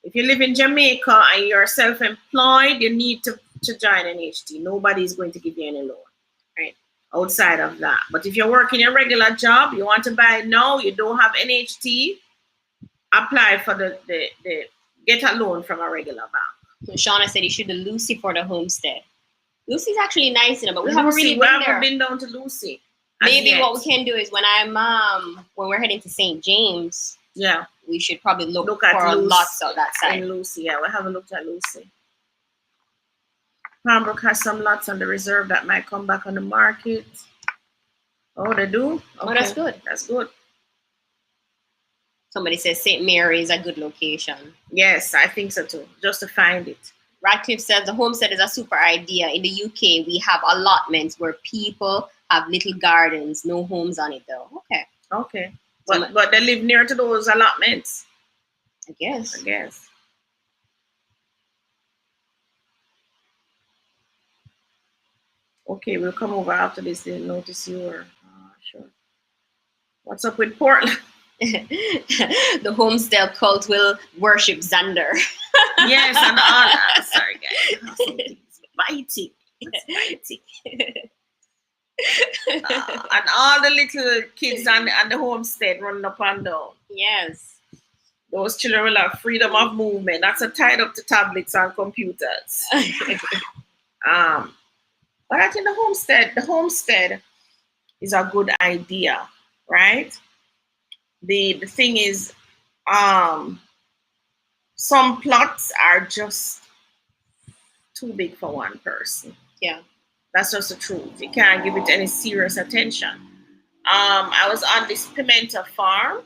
If you live in Jamaica and you're self-employed, you need to join NHT. Nobody's going to give you any loan, right? Outside of that. But if you're working a regular job, you want to buy now, you don't have NHT, apply for get a loan from a regular bank. Shauna said you should do Lucy for the homestead. Lucy's actually nice, but we haven't really been there. Been down to Lucy. Maybe what we can do is when we're heading to St. James, we should probably look for lots of that side. In Lucy, we haven't looked at Lucy. Pembroke has some lots on the reserve that might come back on the market. Oh, they do? Okay. Oh, that's good. That's good. Somebody says St. Mary is a good location. Yes, I think so too. Just to find it. Radcliffe says the homestead is a super idea. In the UK, we have allotments where people have little gardens, no homes on it though. Okay. But they live near to those allotments. I guess. Okay, we'll come over after this. Didn't notice you were sure. What's up with Portland? The Homestead cult will worship Xander. Yes, and all that. Sorry, guys. Something's biting. It's biting. And all the little kids on the homestead running up and down. Yes. Those children will have freedom of movement. That's tied up to tablets and computers. But I think the homestead is a good idea, right? The thing is, some plots are just too big for one person. Yeah. That's just the truth. You can't give it any serious attention. I was on this pimento farm.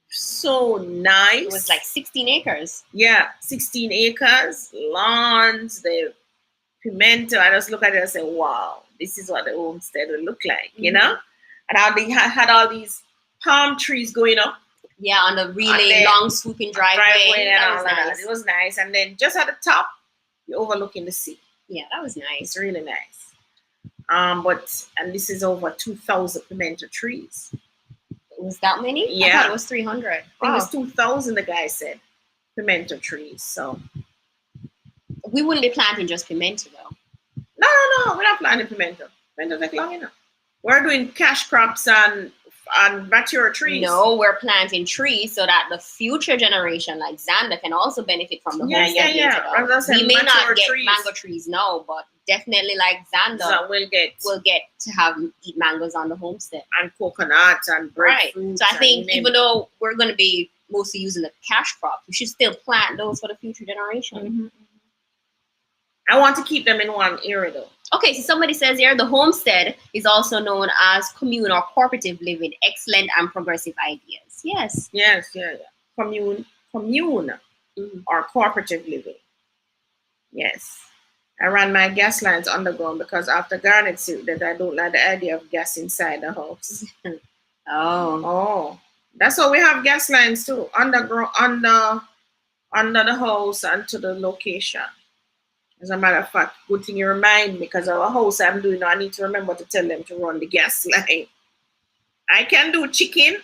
So nice. It was like 16 acres. Yeah, 16 acres, lawns, the pimento. I just look at it and say, wow, this is what the homestead will look like, you know? And how they had all these palm trees going up. Yeah, on the really long swooping driveway. That was nice. It was nice. And then just at the top, you're overlooking the sea. Yeah, that was nice. It's really nice. And this is over 2,000 pimento trees. It was that many? Yeah. I thought it was 300. I think it was 2,000, the guy said. Pimento trees. So we wouldn't be planting just pimento though. No, we're not planting pimento. Pimento take long enough. We're doing cash crops and mature trees. No, we're planting trees so that the future generation, like Xander, can also benefit from the homestead. We may not get mango trees now, but definitely like Xander will get to eat mangoes on the homestead. And coconuts and breadfruit. Right. So I think even though we're going to be mostly using the cash crop, we should still plant those for the future generation. Mm-hmm. I want to keep them in one area though. Okay, so somebody says here, the homestead is also known as commune or cooperative living. Excellent and progressive ideas. Yes. Yeah. Commune or cooperative living. Yes. I ran my gas lines underground because after Garnet suit that I don't like the idea of gas inside the house. Oh. That's why we have gas lines too. Underground, under the house and to the location. As a matter of fact, good thing you remind me, because our house I'm doing now, I need to remember to tell them to run the gas line. I can do chicken.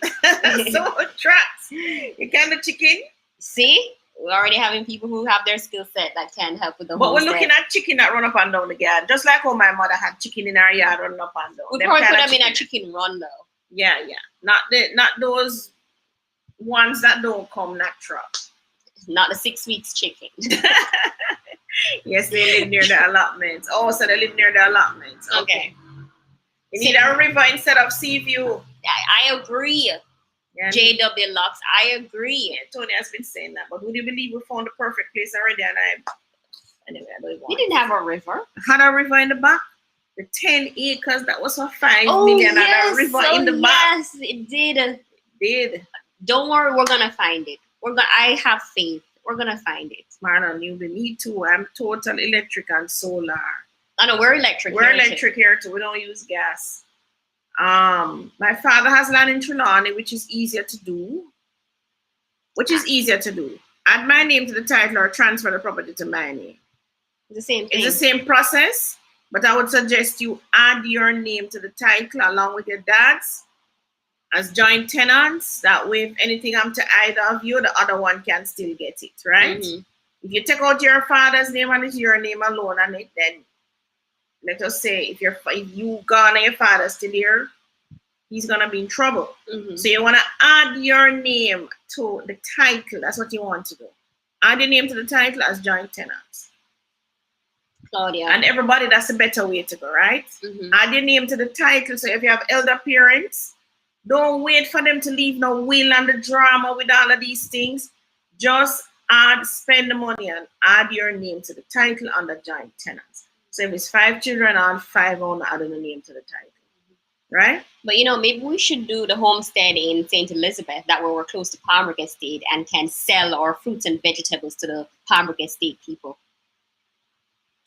So tracks. You can do chicken. See? We're already having people who have their skill set that can help with the But homestead. we're looking at chicken that run up and down the yard. Just like how my mother had chicken in her yard running up and down. We'd probably put them in a chicken run though. Yeah. Not those ones that don't come natural. Not the 6 weeks chicken. Yes, they live near the allotments. Oh, so they live near the allotments. Okay. You need a river instead of sea view. I agree. Yeah. JW Lux, I agree. Yeah, Tony has been saying that. But would you believe we found the perfect place already? And anyway, I don't even want We didn't have a river. Had a river in the back. The 10 acres that was for 5 million. Yes, and a river in the back. Yes, it did. It did. Don't worry, we're gonna find it. I have faith. We're gonna find it. Man, me too. I'm total electric and solar. I know we're electric. We're electric here too. We don't use gas. My father has land in Trelawney, which is easier to do. Add my name to the title or transfer the property to my name. It's the same thing. It's the same process, but I would suggest you add your name to the title along with your dad's as joint tenants. That way, if anything happened to either of you, the other one can still get it, right? Mm-hmm. If you take out your father's name and it's your name alone on it, then let us say if you gone and your father's still here, he's gonna be in trouble. Mm-hmm. So you wanna add your name to the title. That's what you want to do. Add your name to the title as joint tenants. Claudia. And everybody, that's the better way to go, right? Mm-hmm. Add your name to the title. So if you have elder parents, don't wait for them to leave no will and the drama with all of these things. Just spend the money and add your name to the title under joint tenants. So if it's 5 children, add 5 on adding the name to the title. Right? But maybe we should do the homestead in St. Elizabeth, that way we're close to Palmetto Estate and can sell our fruits and vegetables to the Palmetto Estate people.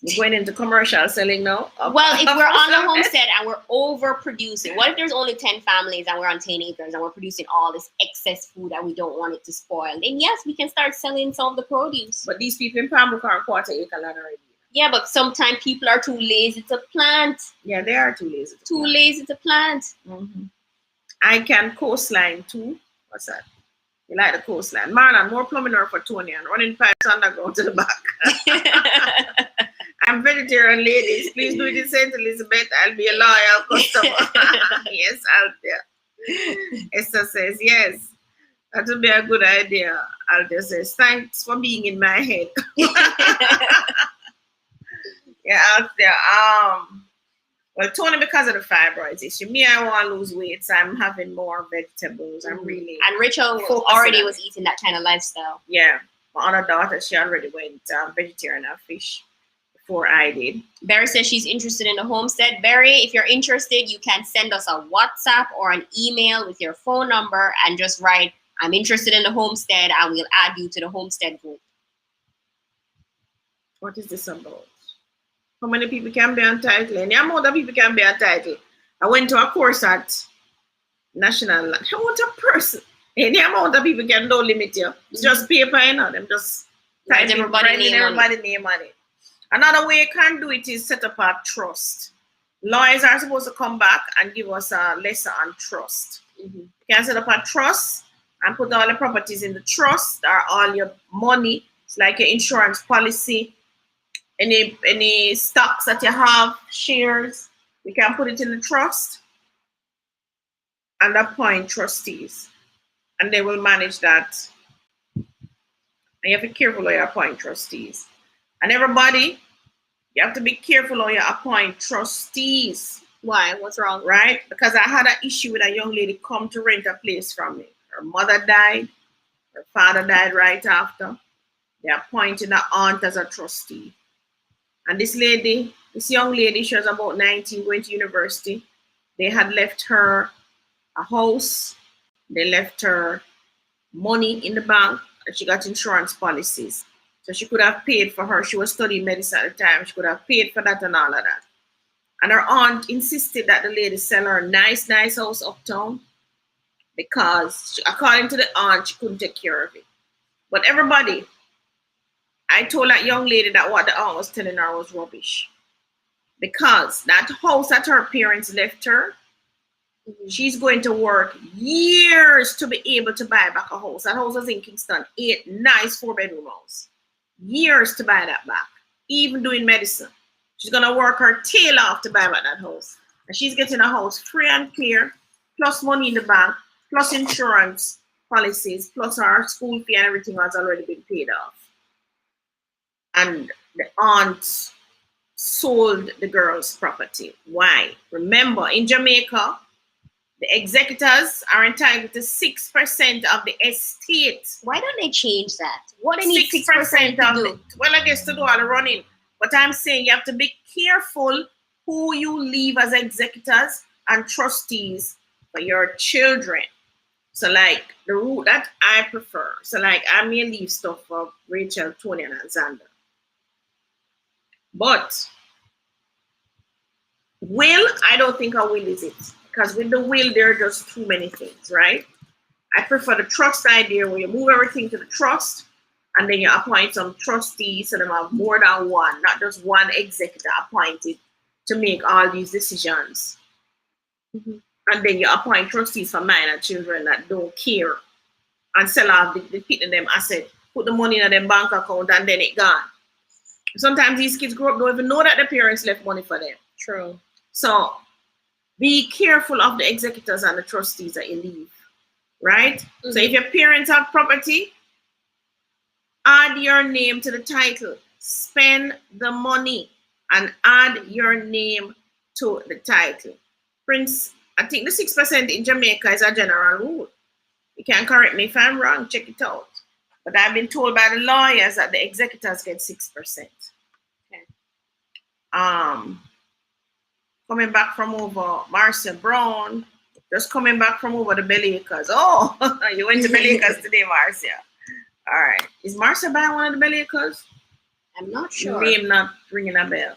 You're going into commercial selling now? Well, if we're on the homestead and we're overproducing, what if there's only 10 families and we're on 10 acres and we're producing all this excess food and we don't want it to spoil? Then yes, we can start selling some of the produce. But these people in Palmetto are quarter acre land already. Yeah, but sometimes people are too lazy to plant. Yeah, they are too lazy. Lazy to plant. Mm-hmm. I can coastline too. What's that? You like the coastline. Man, I'm more plumbing for Toni-Ann, running pipes underground to the back. I'm vegetarian, ladies. Please do it in St. Elizabeth. I'll be a loyal customer. Yes, out there. Esther says, yes, that would be a good idea. Althea says, thanks for being in my head. Yeah, out there. Well, Tony, because of the fibroids issue, me, I want to lose weight, so I'm having more vegetables. I'm really. And Rachel already was eating that kind of lifestyle. Yeah, my other daughter, she already went vegetarian and fish before I did. Barry says she's interested in the homestead. Barry, if you're interested, you can send us a WhatsApp or an email with your phone number and just write, I'm interested in the homestead, and we'll add you to the homestead group. What is this about? How many people can be untitled? Any amount of people can be untitled. I went to a course at National. How much a person? Any amount of people can, don't limit you. It's just paper, you know. Them just write everybody's name on it. Another way you can do it is set up a trust. Lawyers are supposed to come back and give us a lesson on trust. You can set up a trust and put all the properties in the trust, or all your money. It's like your insurance policy. Any stocks that you have, shares, you can put it in the trust and appoint trustees, and they will manage that. And you have to be careful how you appoint trustees. And everybody, you have to be careful how you appoint trustees. Why? What's wrong? Right? Because I had an issue with a young lady come to rent a place from me. Her mother died. Her father died right after. They appointed her aunt as a trustee. And this young lady, she was about 19, going to university. They had left her a house. They left her money in the bank, and she got insurance policies. So she could have paid for her. She was studying medicine at the time. She could have paid for that and all of that. And her aunt insisted that the lady sell her a nice house uptown because, according to the aunt, she couldn't take care of it. But everybody, I told that young lady that what the aunt was telling her was rubbish. Because that house that her parents left her, she's going to work years to be able to buy back a house. That house was in Kingston, 8 nice 4-bedroom house. Years to buy that back, even doing medicine. She's going to work her tail off to buy back that house. And she's getting a house free and clear, plus money in the bank, plus insurance policies, plus her school fee and everything has already been paid off. And the aunt sold the girl's property. Why? Remember, in Jamaica, the executors are entitled to 6% of the estate. Why don't they change that? What do they need 6% of it? Well, I guess to do all the running. But I'm saying you have to be careful who you leave as executors and trustees for your children. So like the route that I prefer. So like I may leave stuff for Rachel, Toni-Ann, and Xander. But will, I don't think a will is it. Because with the will, there are just too many things, right? I prefer the trust idea where you move everything to the trust and then you appoint some trustees so they have more than one, not just one executor appointed to make all these decisions. And then you appoint trustees for minor children that don't care and sell off the pit in them asset, put the money in their bank account and then it gone. Sometimes these kids grow up, don't even know that their parents left money for them. True. So be careful of the executors and the trustees that you leave, right? So if your parents have property, add your name to the title, spend the money and add your name to the title. Prince, I think the 6% in Jamaica is a general rule. You can correct me if I'm wrong, check it out. But I've been told by the lawyers that the executors get 6%. Okay. Coming back from over Marcia Brown, just coming back from over the Bellicas. Oh, you went to Bellicas today, Marcia. All right. Is Marcia buying one of the Bellicas? I'm not sure. Name not ringing a bell.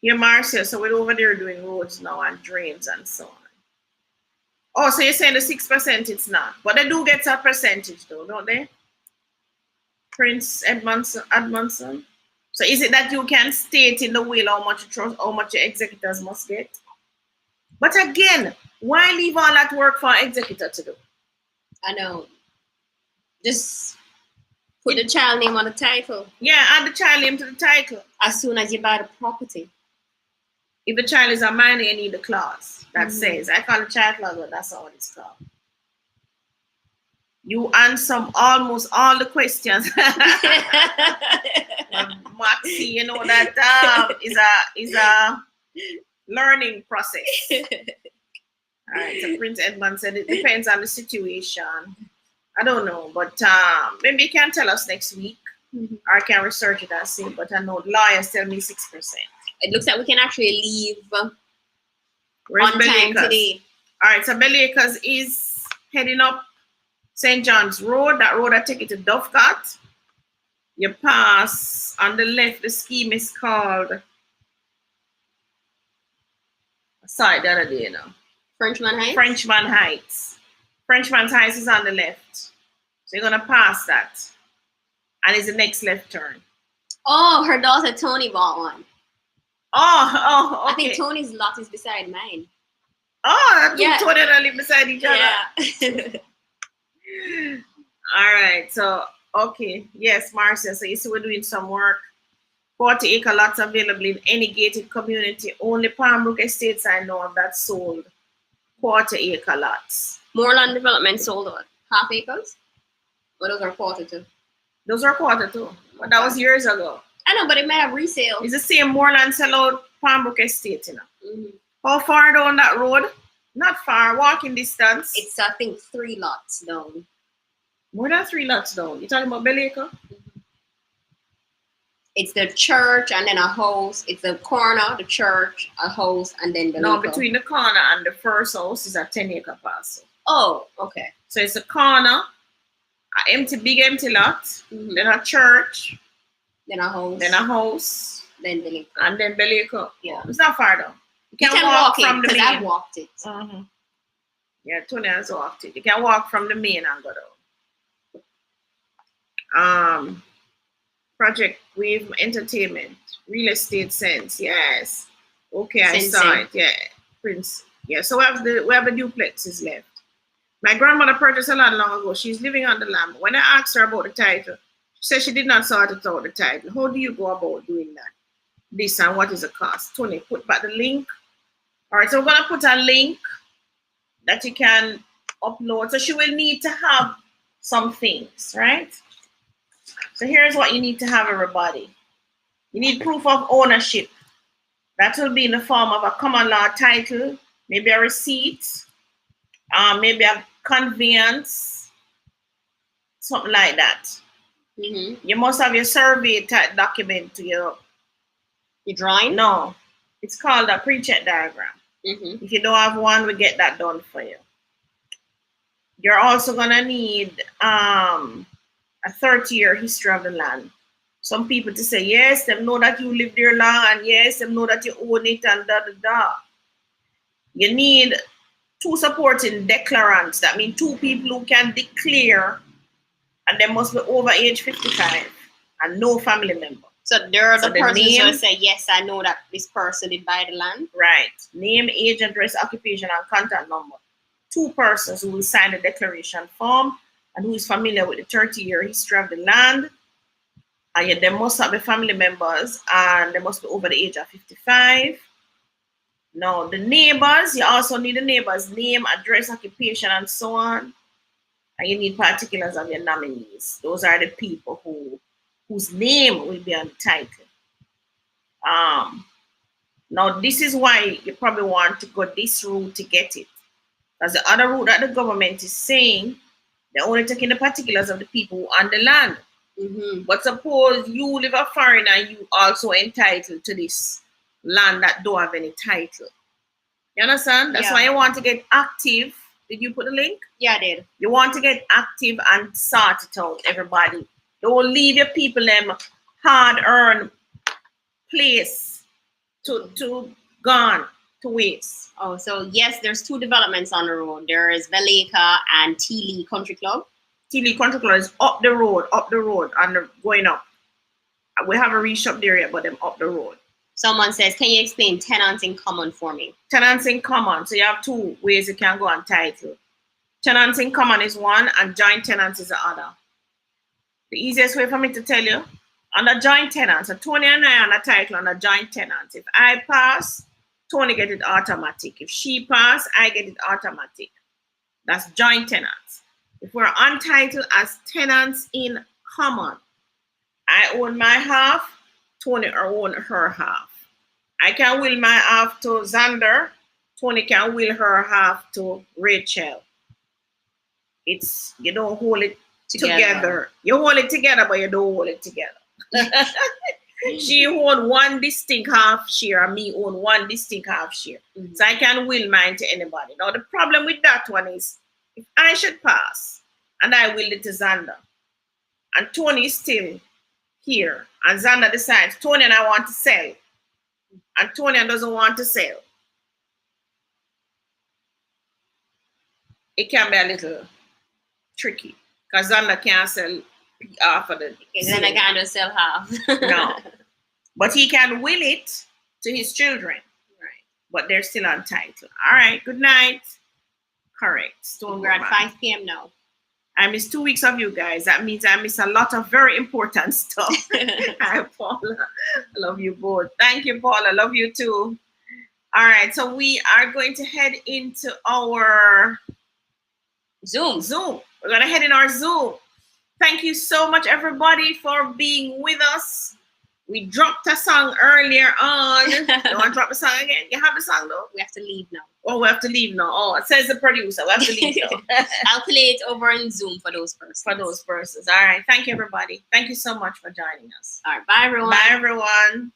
Here, Marcia, so we're over there doing roads now and drains and so on. Oh, so you're saying the 6% it's not. But they do get a percentage though, don't they? Prince Edmondson. So is it that you can state in the will how much your executors must get? But again, why leave all that work for an executor to do? I know. Just put the child name on the title. Yeah, add the child name to the title. As soon as you buy the property. If the child is a minor, you need the clause that says, I call it child clause, but that's not what it's called. You answer almost all the questions. Maxie, you know that is a learning process. All right, so Prince Edmund said it depends on the situation. I don't know, but maybe you can tell us next week. Or I can research it and see, but I know lawyers tell me 6%. It looks like we can actually leave Where's on time today. All right, so Belacres is heading up St. John's Road. That road I take you to Dovecot. You pass on the left. The scheme is called. I saw it the other day, you know. Frenchman Heights? Frenchman Heights. Frenchman's Heights is on the left. So you're going to pass that. And it's the next left turn. Oh, her daughter Tony bought one. Oh, okay. I think Tony's lot is beside mine. Oh, I think Tony and I live beside each other. Yeah. All right. So, okay. Yes, Marcia. So you see we're doing some work. 40-acre lots available in any gated community. Only Palmbrook Estates I know of that sold 40-acre lots. Moreland Development sold what? Half acres? Or those are quarter too? Those are quarter too. But that was years ago. I know, but it may have resale. It's the same Moreland sell out Palmbrook Estate, you know. How far down that road? Not far, walking distance. It's, I think, 3 lots down. More than 3 lots down. You talking about Belacre? It's the church and then a house. It's the corner, the church, a house, and then the No, between the corner and the first house is a 10-acre parcel. Oh, okay. So it's a corner, big empty lot, then a church, then a house, then Belacre. And then Belacre. Yeah. It's not far down. You can walk from the main. I've walked it. Yeah, Tony has walked it. You can walk from the main and go down. Project Wave Entertainment, Real Estate Sense, yes. Okay, I saw it. Yeah, Prince. Yeah, so we have the duplexes left. My grandmother purchased a land long ago. She's living on the land. When I asked her about the title, she said she did not sort it out the title. How do you go about doing that? This and what is the cost? Tony, put back the link. All right, so we're gonna put a link that you can upload. So she will need to have some things, right? So here's what you need to have, everybody. You need proof of ownership. That will be in the form of a common law title, maybe a receipt, maybe a conveyance, something like that. You must have your survey type document to your drawing? No, it's called a pre-check diagram. If you don't have one, we get that done for you. You're also gonna need a 30-year history of the land. Some people to say, yes, them know that you live there long, and yes, them know that you own it, and da-da-da. You need 2 supporting declarants. That means 2 people who can declare, and they must be over age 55, and no family member. So they're the person who say, yes, I know that this person did buy the land? Right. Name, age, address, occupation, and contact number. 2 persons who will sign the declaration form and who is familiar with the 30-year history of the land. And yet they must have the family members, and they must be over the age of 55. Now, the neighbors, you also need the neighbor's name, address, occupation, and so on. And you need particulars of your nominees. Those are the people whose name will be on the title. Now, this is why you probably want to go this route to get it. Because the other route that the government is saying, they're only taking the particulars of the people who own the land. But suppose you live a foreigner and you also entitled to this land that don't have any title. You understand? That's why you want to get active. Did you put the link? Yeah, I did. You want to get active and sort it out, everybody. Don't leave your people them hard-earned place to gone to waste. Oh, so yes, there's 2 developments on the road. There is Valleca and Tealy Country Club. Tealy Country Club is up the road, and going up. We haven't reached up there yet, but them up the road. Someone says, can you explain tenants in common for me? Tenants in common. So you have 2 ways you can go on title. Tenants in common is one, and joint tenants is the other. The easiest way for me to tell you, on a joint tenant, so Toni and I on a title on a joint tenant. If I pass, Toni get it automatic. If she pass, I get it automatic. That's joint tenants. If we're on title as tenants in common, I own my half, Toni own her half. I can will my half to Xander, Toni can will her half to Rachel. It's, you don't hold it together. You hold it together, but you don't hold it together. She own one distinct half share, and me own one distinct half share. Mm-hmm. So I can will mine to anybody. Now the problem with that one is, if I should pass, and I will it to Xander, and Toni is still here, and Xander decides, Toni and I want to sell, and Toni doesn't want to sell, it can be a little tricky, because Xander can't sell half of the Xander can't just sell half. No. But he can will it to his children. Right. But they're still on title. All right, good night. Correct. We're at 5 p.m. now. I missed 2 weeks of you guys. That means I miss a lot of very important stuff. Hi, Paula. I love you both. Thank you, Paula. Love you too. All right, so we are going to head into our Zoom. We're going to head in our Zoom. Thank you so much, everybody, for being with us. We dropped a song earlier on. You want to drop a song again? You have a song, though? We have to leave now. Oh, we have to leave now. Oh, it says the producer. We have to leave now. I'll play it over in Zoom for those persons. All right. Thank you, everybody. Thank you so much for joining us. All right. Bye, everyone. Bye, everyone.